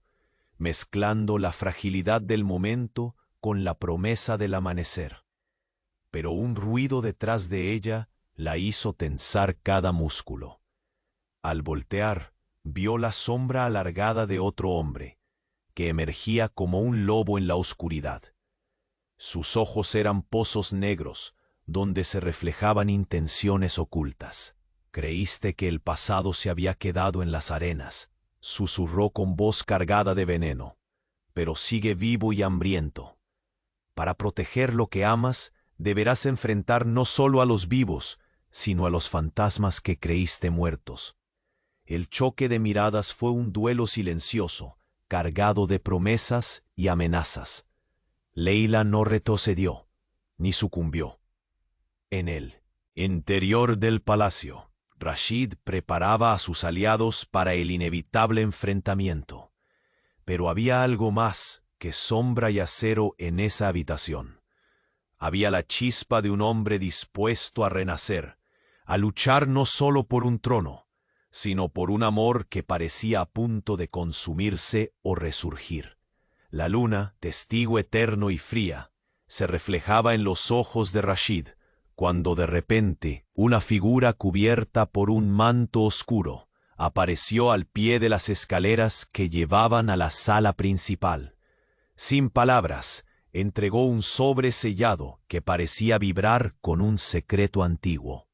mezclando la fragilidad del momento con la promesa del amanecer. Pero un ruido detrás de ella la hizo tensar cada músculo. Al voltear, vio la sombra alargada de otro hombre, que emergía como un lobo en la oscuridad. Sus ojos eran pozos negros, donde se reflejaban intenciones ocultas. «Creíste que el pasado se había quedado en las arenas», susurró con voz cargada de veneno, «pero sigue vivo y hambriento. Para proteger lo que amas, deberás enfrentar no solo a los vivos, sino a los fantasmas que creíste muertos». El choque de miradas fue un duelo silencioso, cargado de promesas y amenazas. Leila no retrocedió, ni sucumbió. En el interior del palacio, Rashid preparaba a sus aliados para el inevitable enfrentamiento. Pero había algo más que sombra y acero en esa habitación. Había la chispa de un hombre dispuesto a renacer, a luchar no solo por un trono, sino por un amor que parecía a punto de consumirse o resurgir. La luna, testigo eterno y fría, se reflejaba en los ojos de Rashid, cuando de repente una figura cubierta por un manto oscuro apareció al pie de las escaleras que llevaban a la sala principal. Sin palabras, entregó un sobre sellado que parecía vibrar con un secreto antiguo.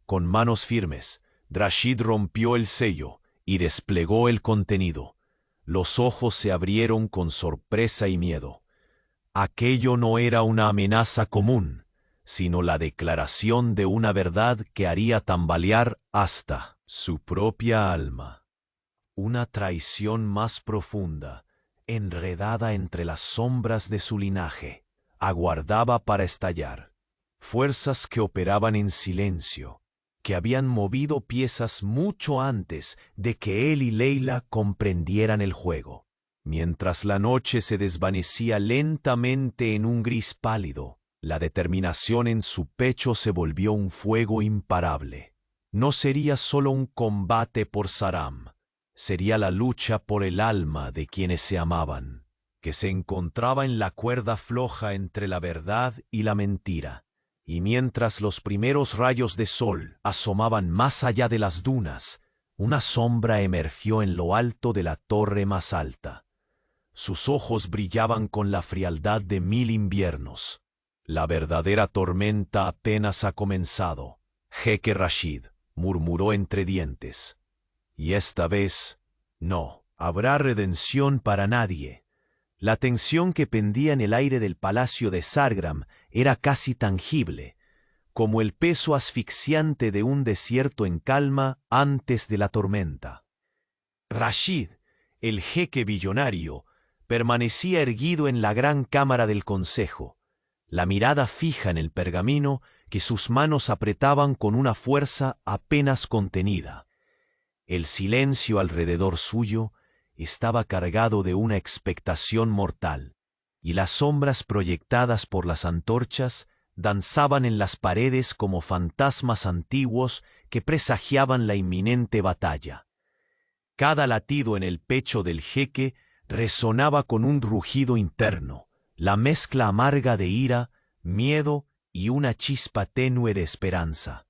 Con manos firmes, Rashid rompió el sello y desplegó el contenido. Los ojos se abrieron con sorpresa y miedo. Aquello no era una amenaza común, sino la declaración de una verdad que haría tambalear hasta su propia alma. Una traición más profunda, enredada entre las sombras de su linaje, aguardaba para estallar. Fuerzas que operaban en silencio, que habían movido piezas mucho antes de que él y Leila comprendieran el juego. Mientras la noche se desvanecía lentamente en un gris pálido, la determinación en su pecho se volvió un fuego imparable. No sería solo un combate por Saram, sería la lucha por el alma de quienes se amaban, que se encontraba en la cuerda floja entre la verdad y la mentira. Y mientras los primeros rayos de sol asomaban más allá de las dunas, una sombra emergió en lo alto de la torre más alta. Sus ojos brillaban con la frialdad de 1000 inviernos. La verdadera tormenta apenas ha comenzado. Jeque Rashid murmuró entre dientes. Y esta vez, no, habrá redención para nadie. La tensión que pendía en el aire del palacio de Sargram era casi tangible, como el peso asfixiante de un desierto en calma antes de la tormenta. Rashid, el jeque billonario, permanecía erguido en la gran cámara del consejo, la mirada fija en el pergamino que sus manos apretaban con una fuerza apenas contenida. El silencio alrededor suyo estaba cargado de una expectación mortal, y las sombras proyectadas por las antorchas danzaban en las paredes como fantasmas antiguos que presagiaban la inminente batalla. Cada latido en el pecho del jeque resonaba con un rugido interno, la mezcla amarga de ira, miedo y una chispa tenue de esperanza.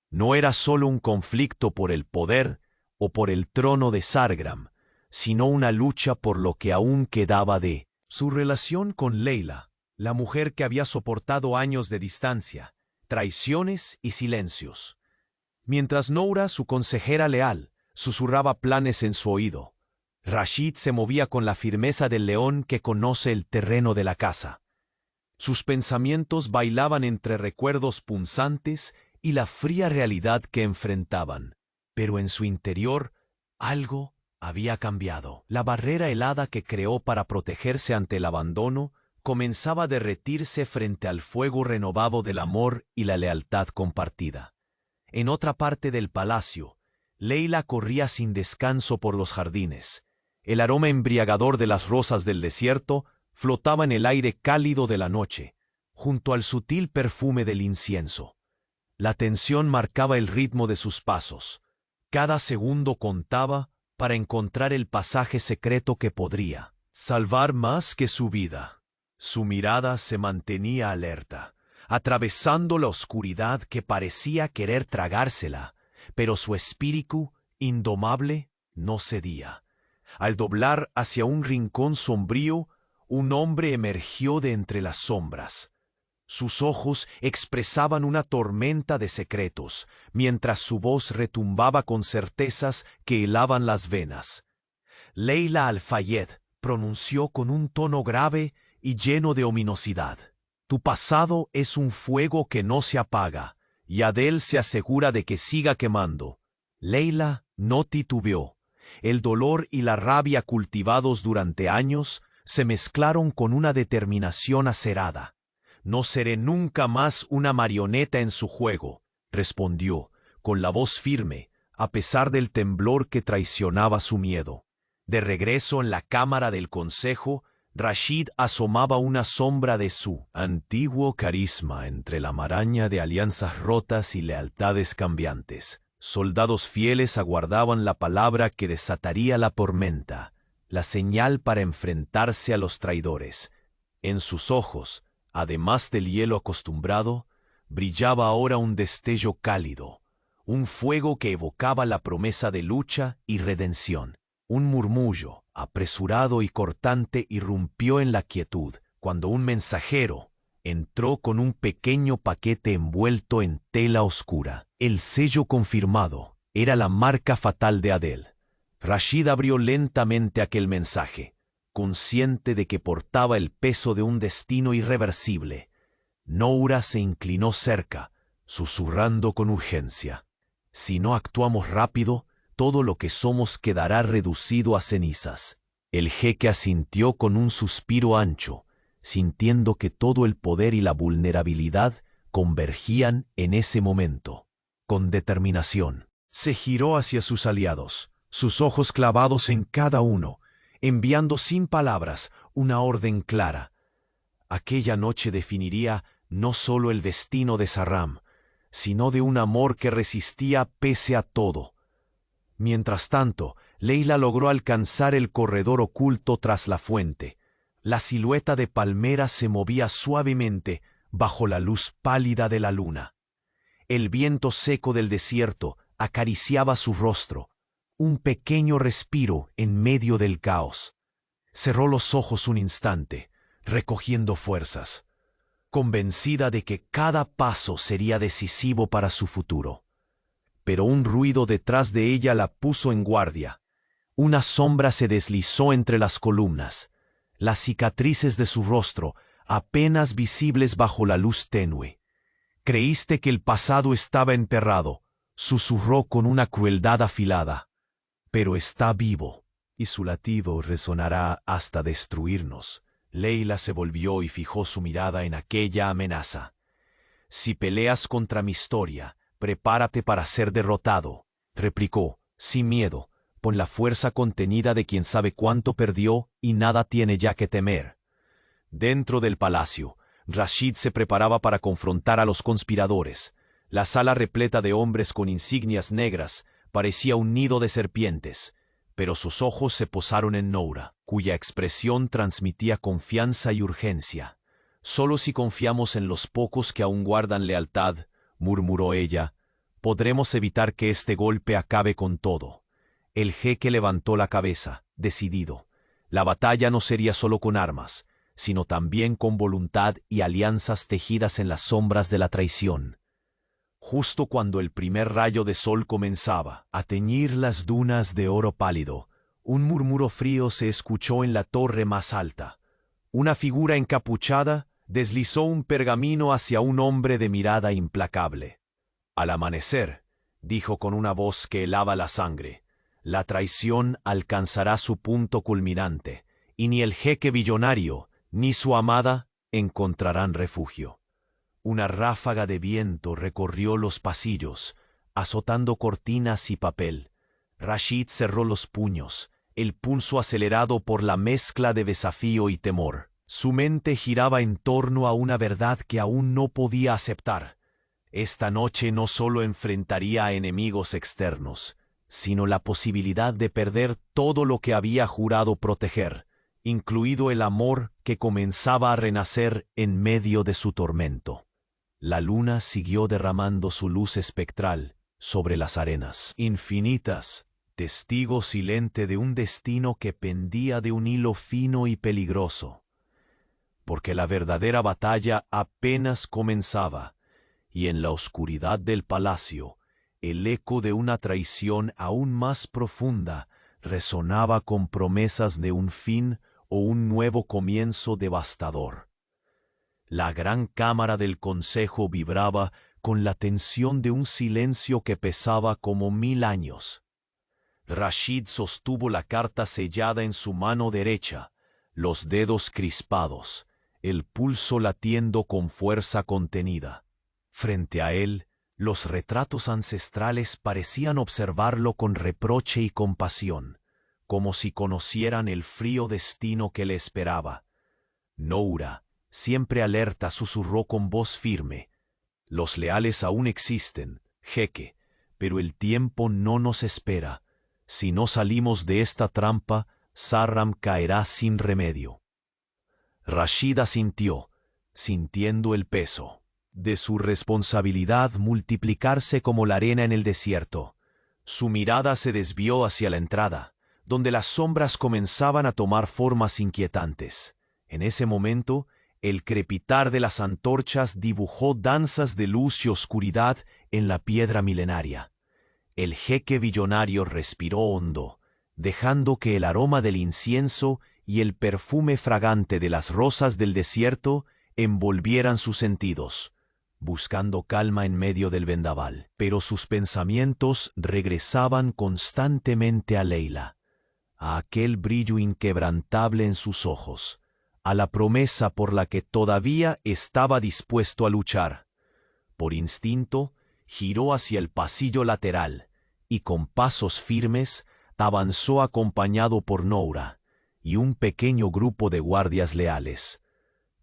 No era solo un conflicto por el poder o por el trono de Sargram, sino una lucha por lo que aún quedaba de su relación con Leila, la mujer que había soportado años de distancia, traiciones y silencios. Mientras Noura, su consejera leal, susurraba planes en su oído, Rashid se movía con la firmeza del león que conoce el terreno de la caza. Sus pensamientos bailaban entre recuerdos punzantes y la fría realidad que enfrentaban, pero en su interior algo había cambiado. La barrera helada que creó para protegerse ante el abandono comenzaba a derretirse frente al fuego renovado del amor y la lealtad compartida. En otra parte del palacio, Leila corría sin descanso por los jardines. El aroma embriagador de las rosas del desierto flotaba en el aire cálido de la noche, junto al sutil perfume del incienso. La tensión marcaba el ritmo de sus pasos. Cada segundo contaba para encontrar el pasaje secreto que podría salvar más que su vida. Su mirada se mantenía alerta, atravesando la oscuridad que parecía querer tragársela, pero su espíritu, indomable, no cedía. Al doblar hacia un rincón sombrío, un hombre emergió de entre las sombras. Sus ojos expresaban una tormenta de secretos, mientras su voz retumbaba con certezas que helaban las venas. Leila Al-Fayed pronunció con un tono grave y lleno de ominosidad. Tu pasado es un fuego que no se apaga, y Adel se asegura de que siga quemando. Leila no titubeó. El dolor y la rabia cultivados durante años se mezclaron con una determinación acerada. No seré nunca más una marioneta en su juego, respondió, con la voz firme, a pesar del temblor que traicionaba su miedo. De regreso en la cámara del consejo, Rashid asomaba una sombra de su antiguo carisma entre la maraña de alianzas rotas y lealtades cambiantes. Soldados fieles aguardaban la palabra que desataría la tormenta, la señal para enfrentarse a los traidores. En sus ojos, además del hielo acostumbrado, brillaba ahora un destello cálido, un fuego que evocaba la promesa de lucha y redención. Un murmullo, apresurado y cortante, irrumpió en la quietud cuando un mensajero entró con un pequeño paquete envuelto en tela oscura. El sello confirmado era la marca fatal de Adel. Rashid abrió lentamente aquel mensaje, consciente de que portaba el peso de un destino irreversible. Noura se inclinó cerca, susurrando con urgencia. Si no actuamos rápido, todo lo que somos quedará reducido a cenizas. El jeque asintió con un suspiro ancho, sintiendo que todo el poder y la vulnerabilidad convergían en ese momento. Con determinación, se giró hacia sus aliados, sus ojos clavados en cada uno, enviando sin palabras una orden clara. Aquella noche definiría no solo el destino de Sarram, sino de un amor que resistía pese a todo. Mientras tanto, Leila logró alcanzar el corredor oculto tras la fuente. La silueta de palmera se movía suavemente bajo la luz pálida de la luna. El viento seco del desierto acariciaba su rostro, un pequeño respiro en medio del caos. Cerró los ojos un instante, recogiendo fuerzas, convencida de que cada paso sería decisivo para su futuro. Pero un ruido detrás de ella la puso en guardia. Una sombra se deslizó entre las columnas, las cicatrices de su rostro apenas visibles bajo la luz tenue. Creíste que el pasado estaba enterrado, susurró con una crueldad afilada. Pero está vivo, y su latido resonará hasta destruirnos. Leila se volvió y fijó su mirada en aquella amenaza. Si peleas contra mi historia, prepárate para ser derrotado, replicó, sin miedo, con la fuerza contenida de quien sabe cuánto perdió y nada tiene ya que temer. Dentro del palacio, Rashid se preparaba para confrontar a los conspiradores. La sala repleta de hombres con insignias negras parecía un nido de serpientes, pero sus ojos se posaron en Noura, cuya expresión transmitía confianza y urgencia. «Solo si confiamos en los pocos que aún guardan lealtad», murmuró ella, «podremos evitar que este golpe acabe con todo». El jeque levantó la cabeza, decidido. La batalla no sería solo con armas, sino también con voluntad y alianzas tejidas en las sombras de la traición. Justo cuando el primer rayo de sol comenzaba a teñir las dunas de oro pálido, un murmuro frío se escuchó en la torre más alta. Una figura encapuchada deslizó un pergamino hacia un hombre de mirada implacable. «Al amanecer», dijo con una voz que helaba la sangre, «la traición alcanzará su punto culminante, y ni el jeque billonario ni su amada encontrarán refugio». Una ráfaga de viento recorrió los pasillos, azotando cortinas y papel. Rashid cerró los puños, el pulso acelerado por la mezcla de desafío y temor. Su mente giraba en torno a una verdad que aún no podía aceptar. Esta noche no solo enfrentaría a enemigos externos, sino la posibilidad de perder todo lo que había jurado proteger, incluido el amor que comenzaba a renacer en medio de su tormento. La luna siguió derramando su luz espectral sobre las arenas infinitas, testigo silente de un destino que pendía de un hilo fino y peligroso. Porque la verdadera batalla apenas comenzaba, y en la oscuridad del palacio, el eco de una traición aún más profunda resonaba con promesas de un fin o un nuevo comienzo devastador. La gran cámara del consejo vibraba con la tensión de un silencio que pesaba como 1000 años. Rashid sostuvo la carta sellada en su mano derecha, los dedos crispados, el pulso latiendo con fuerza contenida. Frente a él, los retratos ancestrales parecían observarlo con reproche y compasión, como si conocieran el frío destino que le esperaba. Noura, siempre alerta, susurró con voz firme: «Los leales aún existen, jeque, pero el tiempo no nos espera. Si no salimos de esta trampa, Sarram caerá sin remedio». Rashid asintió, sintiendo el peso de su responsabilidad multiplicarse como la arena en el desierto. Su mirada se desvió hacia la entrada, donde las sombras comenzaban a tomar formas inquietantes. En ese momento, el crepitar de las antorchas dibujó danzas de luz y oscuridad en la piedra milenaria. El jeque billonario respiró hondo, dejando que el aroma del incienso y el perfume fragante de las rosas del desierto envolvieran sus sentidos, buscando calma en medio del vendaval. Pero sus pensamientos regresaban constantemente a Leila, a aquel brillo inquebrantable en sus ojos, a la promesa por la que todavía estaba dispuesto a luchar. Por instinto, giró hacia el pasillo lateral y con pasos firmes avanzó acompañado por Noura y un pequeño grupo de guardias leales.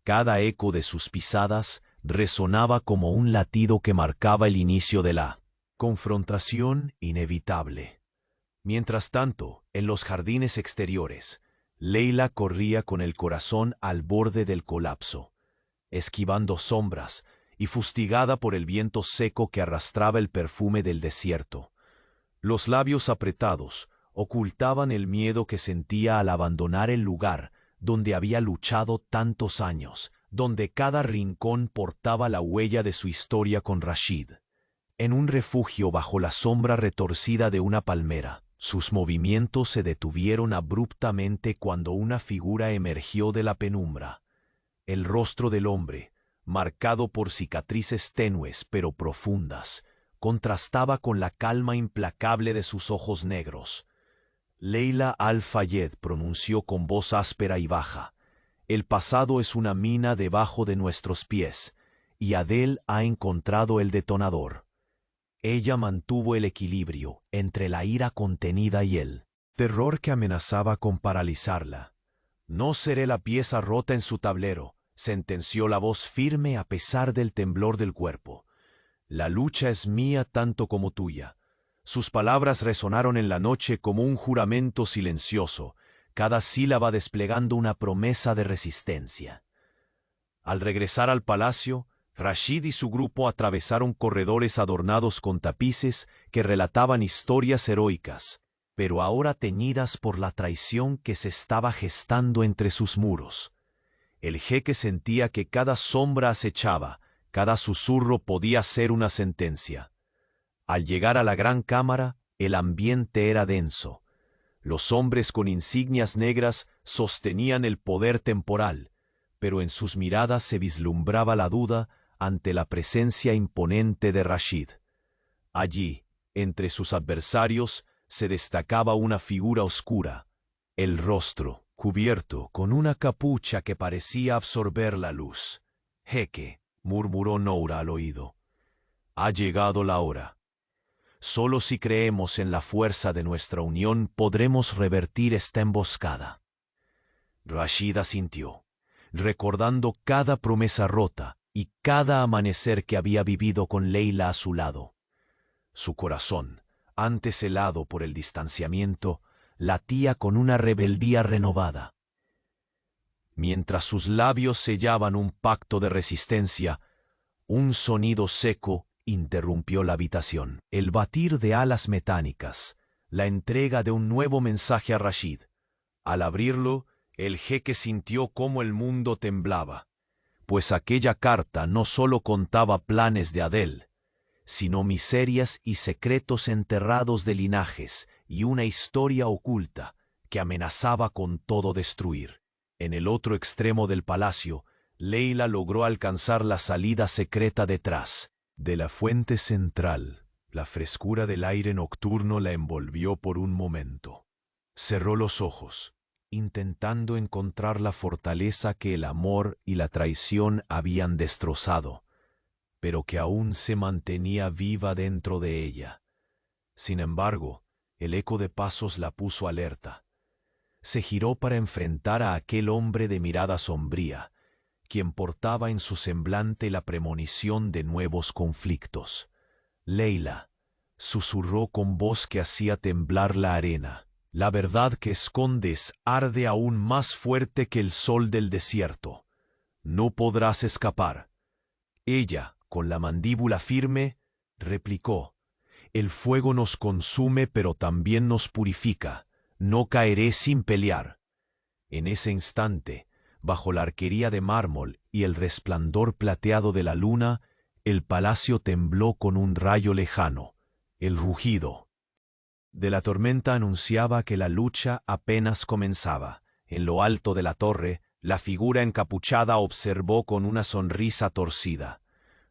Cada eco de sus pisadas resonaba como un latido que marcaba el inicio de la confrontación inevitable. Mientras tanto, en los jardines exteriores, Leila corría con el corazón al borde del colapso, esquivando sombras y fustigada por el viento seco que arrastraba el perfume del desierto. Los labios apretados ocultaban el miedo que sentía al abandonar el lugar donde había luchado tantos años, donde cada rincón portaba la huella de su historia con Rashid. En un refugio bajo la sombra retorcida de una palmera, sus movimientos se detuvieron abruptamente cuando una figura emergió de la penumbra. El rostro del hombre, marcado por cicatrices tenues pero profundas, contrastaba con la calma implacable de sus ojos negros. Leila Al-Fayed pronunció con voz áspera y baja: «El pasado es una mina debajo de nuestros pies, y Adel ha encontrado el detonador». Ella mantuvo el equilibrio entre la ira contenida y el terror que amenazaba con paralizarla. «No seré la pieza rota en su tablero», sentenció la voz firme a pesar del temblor del cuerpo. «La lucha es mía tanto como tuya». Sus palabras resonaron en la noche como un juramento silencioso, cada sílaba desplegando una promesa de resistencia. Al regresar al palacio, Rashid y su grupo atravesaron corredores adornados con tapices que relataban historias heroicas, pero ahora teñidas por la traición que se estaba gestando entre sus muros. El jeque sentía que cada sombra acechaba, cada susurro podía ser una sentencia. Al llegar a la gran cámara, el ambiente era denso. Los hombres con insignias negras sostenían el poder temporal, pero en sus miradas se vislumbraba la duda ante la presencia imponente de Rashid. Allí, entre sus adversarios, se destacaba una figura oscura, el rostro cubierto con una capucha que parecía absorber la luz. «Jeque», murmuró Noura al oído, «ha llegado la hora. Solo si creemos en la fuerza de nuestra unión podremos revertir esta emboscada». Rashid asintió, recordando cada promesa rota y cada amanecer que había vivido con Leila a su lado. Su corazón, antes helado por el distanciamiento, latía con una rebeldía renovada. Mientras sus labios sellaban un pacto de resistencia, un sonido seco interrumpió la habitación. El batir de alas metánicas, la entrega de un nuevo mensaje a Rashid. Al abrirlo, el jeque sintió cómo el mundo temblaba, pues aquella carta no solo contaba planes de Adel, sino miserias y secretos enterrados de linajes y una historia oculta que amenazaba con todo destruir. En el otro extremo del palacio, Leila logró alcanzar la salida secreta detrás. De la fuente central, la frescura del aire nocturno la envolvió por un momento. Cerró los ojos, intentando encontrar la fortaleza que el amor y la traición habían destrozado, pero que aún se mantenía viva dentro de ella. Sin embargo, el eco de pasos la puso alerta. Se giró para enfrentar a aquel hombre de mirada sombría, quien portaba en su semblante la premonición de nuevos conflictos. «Leila», susurró con voz que hacía temblar la arena, «la verdad que escondes arde aún más fuerte que el sol del desierto. No podrás escapar». Ella, con la mandíbula firme, replicó: «El fuego nos consume pero también nos purifica. No caeré sin pelear». En ese instante, bajo la arquería de mármol y el resplandor plateado de la luna, el palacio tembló con un rayo lejano. El rugido de la tormenta anunciaba que la lucha apenas comenzaba. En lo alto de la torre, la figura encapuchada observó con una sonrisa torcida.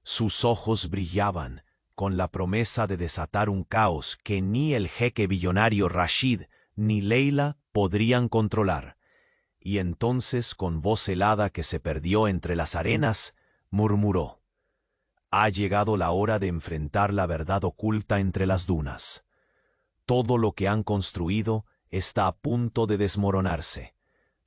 Sus ojos brillaban, con la promesa de desatar un caos que ni el jeque billonario Rashid ni Leila podrían controlar. Y entonces, con voz helada que se perdió entre las arenas, murmuró: «Ha llegado la hora de enfrentar la verdad oculta entre las dunas. Todo lo que han construido está a punto de desmoronarse.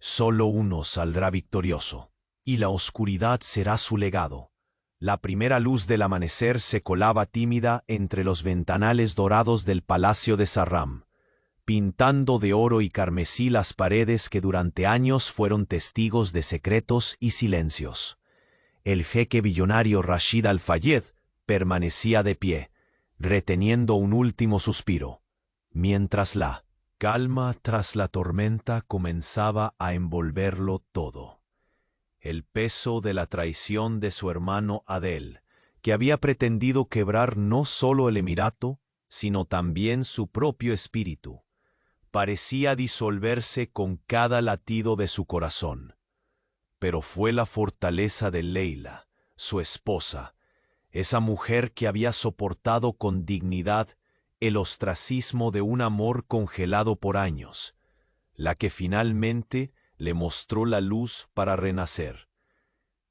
Solo uno saldrá victorioso, y la oscuridad será su legado». La primera luz del amanecer se colaba tímida entre los ventanales dorados del palacio de Sarram, pintando de oro y carmesí las paredes que durante años fueron testigos de secretos y silencios. El jeque billonario Rashid Al-Fayed permanecía de pie, reteniendo un último suspiro, mientras la calma tras la tormenta comenzaba a envolverlo todo. El peso de la traición de su hermano Adel, que había pretendido quebrar no solo el emirato, sino también su propio espíritu, parecía disolverse con cada latido de su corazón. Pero fue la fortaleza de Leila, su esposa, esa mujer que había soportado con dignidad el ostracismo de un amor congelado por años, la que finalmente le mostró la luz para renacer.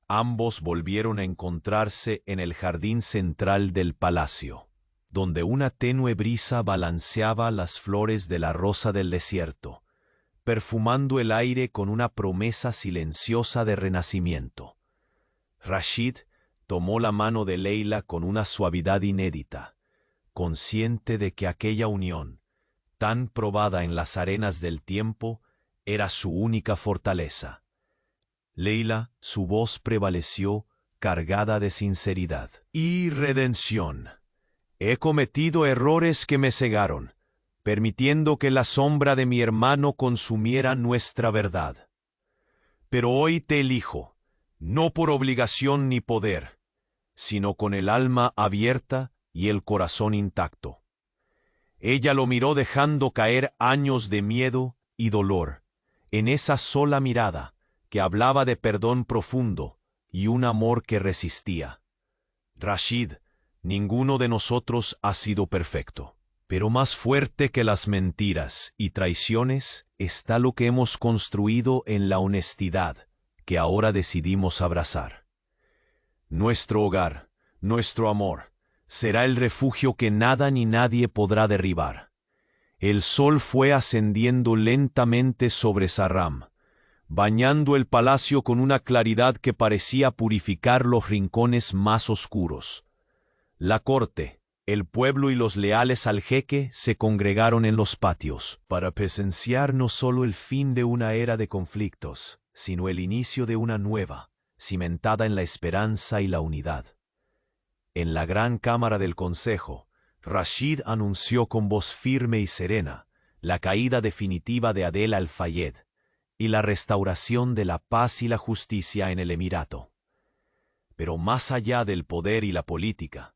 Ambos volvieron a encontrarse en el jardín central del palacio. donde una tenue brisa balanceaba las flores de la rosa del desierto, perfumando el aire con una promesa silenciosa de renacimiento. Rashid tomó la mano de Leila con una suavidad inédita, consciente de que aquella unión, tan probada en las arenas del tiempo, era su única fortaleza. Leila, su voz prevaleció, cargada de sinceridad. Y redención. He cometido errores que me cegaron, permitiendo que la sombra de mi hermano consumiera nuestra verdad. Pero hoy te elijo, no por obligación ni poder, sino con el alma abierta y el corazón intacto. Ella lo miró dejando caer años de miedo y dolor, en esa sola mirada que hablaba de perdón profundo y un amor que resistía. Rashid, ninguno de nosotros ha sido perfecto, pero más fuerte que las mentiras y traiciones está lo que hemos construido en la honestidad que ahora decidimos abrazar. Nuestro hogar, nuestro amor, será el refugio que nada ni nadie podrá derribar. El sol fue ascendiendo lentamente sobre Sarram, bañando el palacio con una claridad que parecía purificar los rincones más oscuros. La corte, el pueblo y los leales al jeque se congregaron en los patios para presenciar no solo el fin de una era de conflictos, sino el inicio de una nueva, cimentada en la esperanza y la unidad. En la gran cámara del consejo, Rashid anunció con voz firme y serena la caída definitiva de Adel al-Fayed y la restauración de la paz y la justicia en el Emirato. Pero más allá del poder y la política,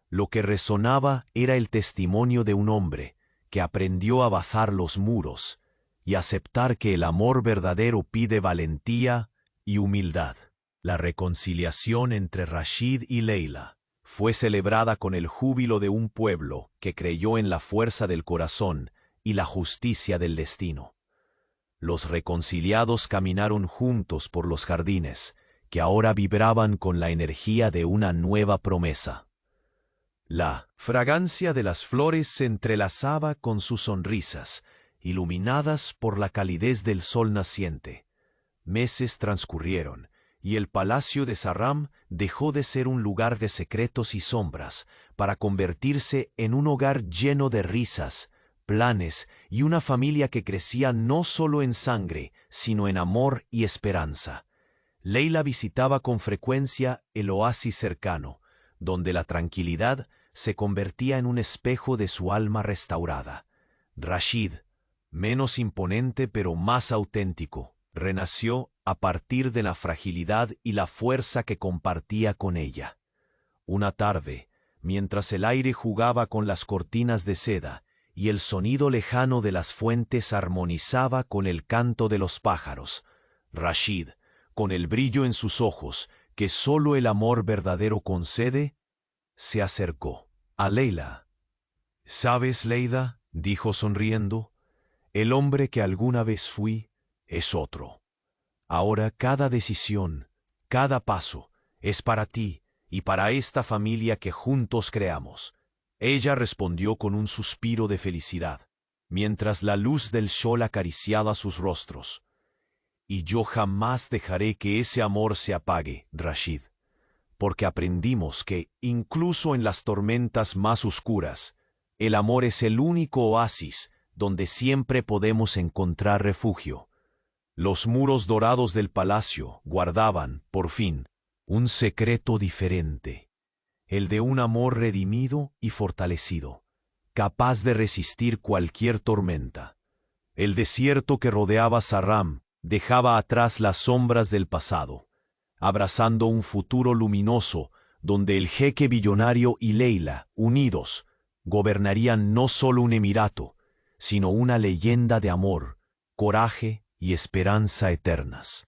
lo que resonaba era el testimonio de un hombre que aprendió a bajar los muros y aceptar que el amor verdadero pide valentía y humildad. La reconciliación entre Rashid y Leila fue celebrada con el júbilo de un pueblo que creyó en la fuerza del corazón y la justicia del destino. Los reconciliados caminaron juntos por los jardines, que ahora vibraban con la energía de una nueva promesa. La fragancia de las flores se entrelazaba con sus sonrisas, iluminadas por la calidez del sol naciente. Meses transcurrieron, y el palacio de Sarram dejó de ser un lugar de secretos y sombras para convertirse en un hogar lleno de risas, planes y una familia que crecía no solo en sangre, sino en amor y esperanza. Leila visitaba con frecuencia el oasis cercano, donde la tranquilidad se convertía en un espejo de su alma restaurada. Rashid, menos imponente pero más auténtico, renació a partir de la fragilidad y la fuerza que compartía con ella. Una tarde, mientras el aire jugaba con las cortinas de seda y el sonido lejano de las fuentes armonizaba con el canto de los pájaros, Rashid, con el brillo en sus ojos que sólo el amor verdadero concede, se acercó a Leila. «¿Sabes, Leila?», dijo sonriendo, «el hombre que alguna vez fui es otro. Ahora cada decisión, cada paso, es para ti y para esta familia que juntos creamos». Ella respondió con un suspiro de felicidad, mientras la luz del sol acariciaba sus rostros. «Y yo jamás dejaré que ese amor se apague, Rashid, porque aprendimos que, incluso en las tormentas más oscuras, el amor es el único oasis donde siempre podemos encontrar refugio». Los muros dorados del palacio guardaban, por fin, un secreto diferente, el de un amor redimido y fortalecido, capaz de resistir cualquier tormenta. El desierto que rodeaba Sarram dejaba atrás las sombras del pasado, abrazando un futuro luminoso donde el jeque billonario y Leila, unidos, gobernarían no solo un emirato, sino una leyenda de amor, coraje y esperanza eternas.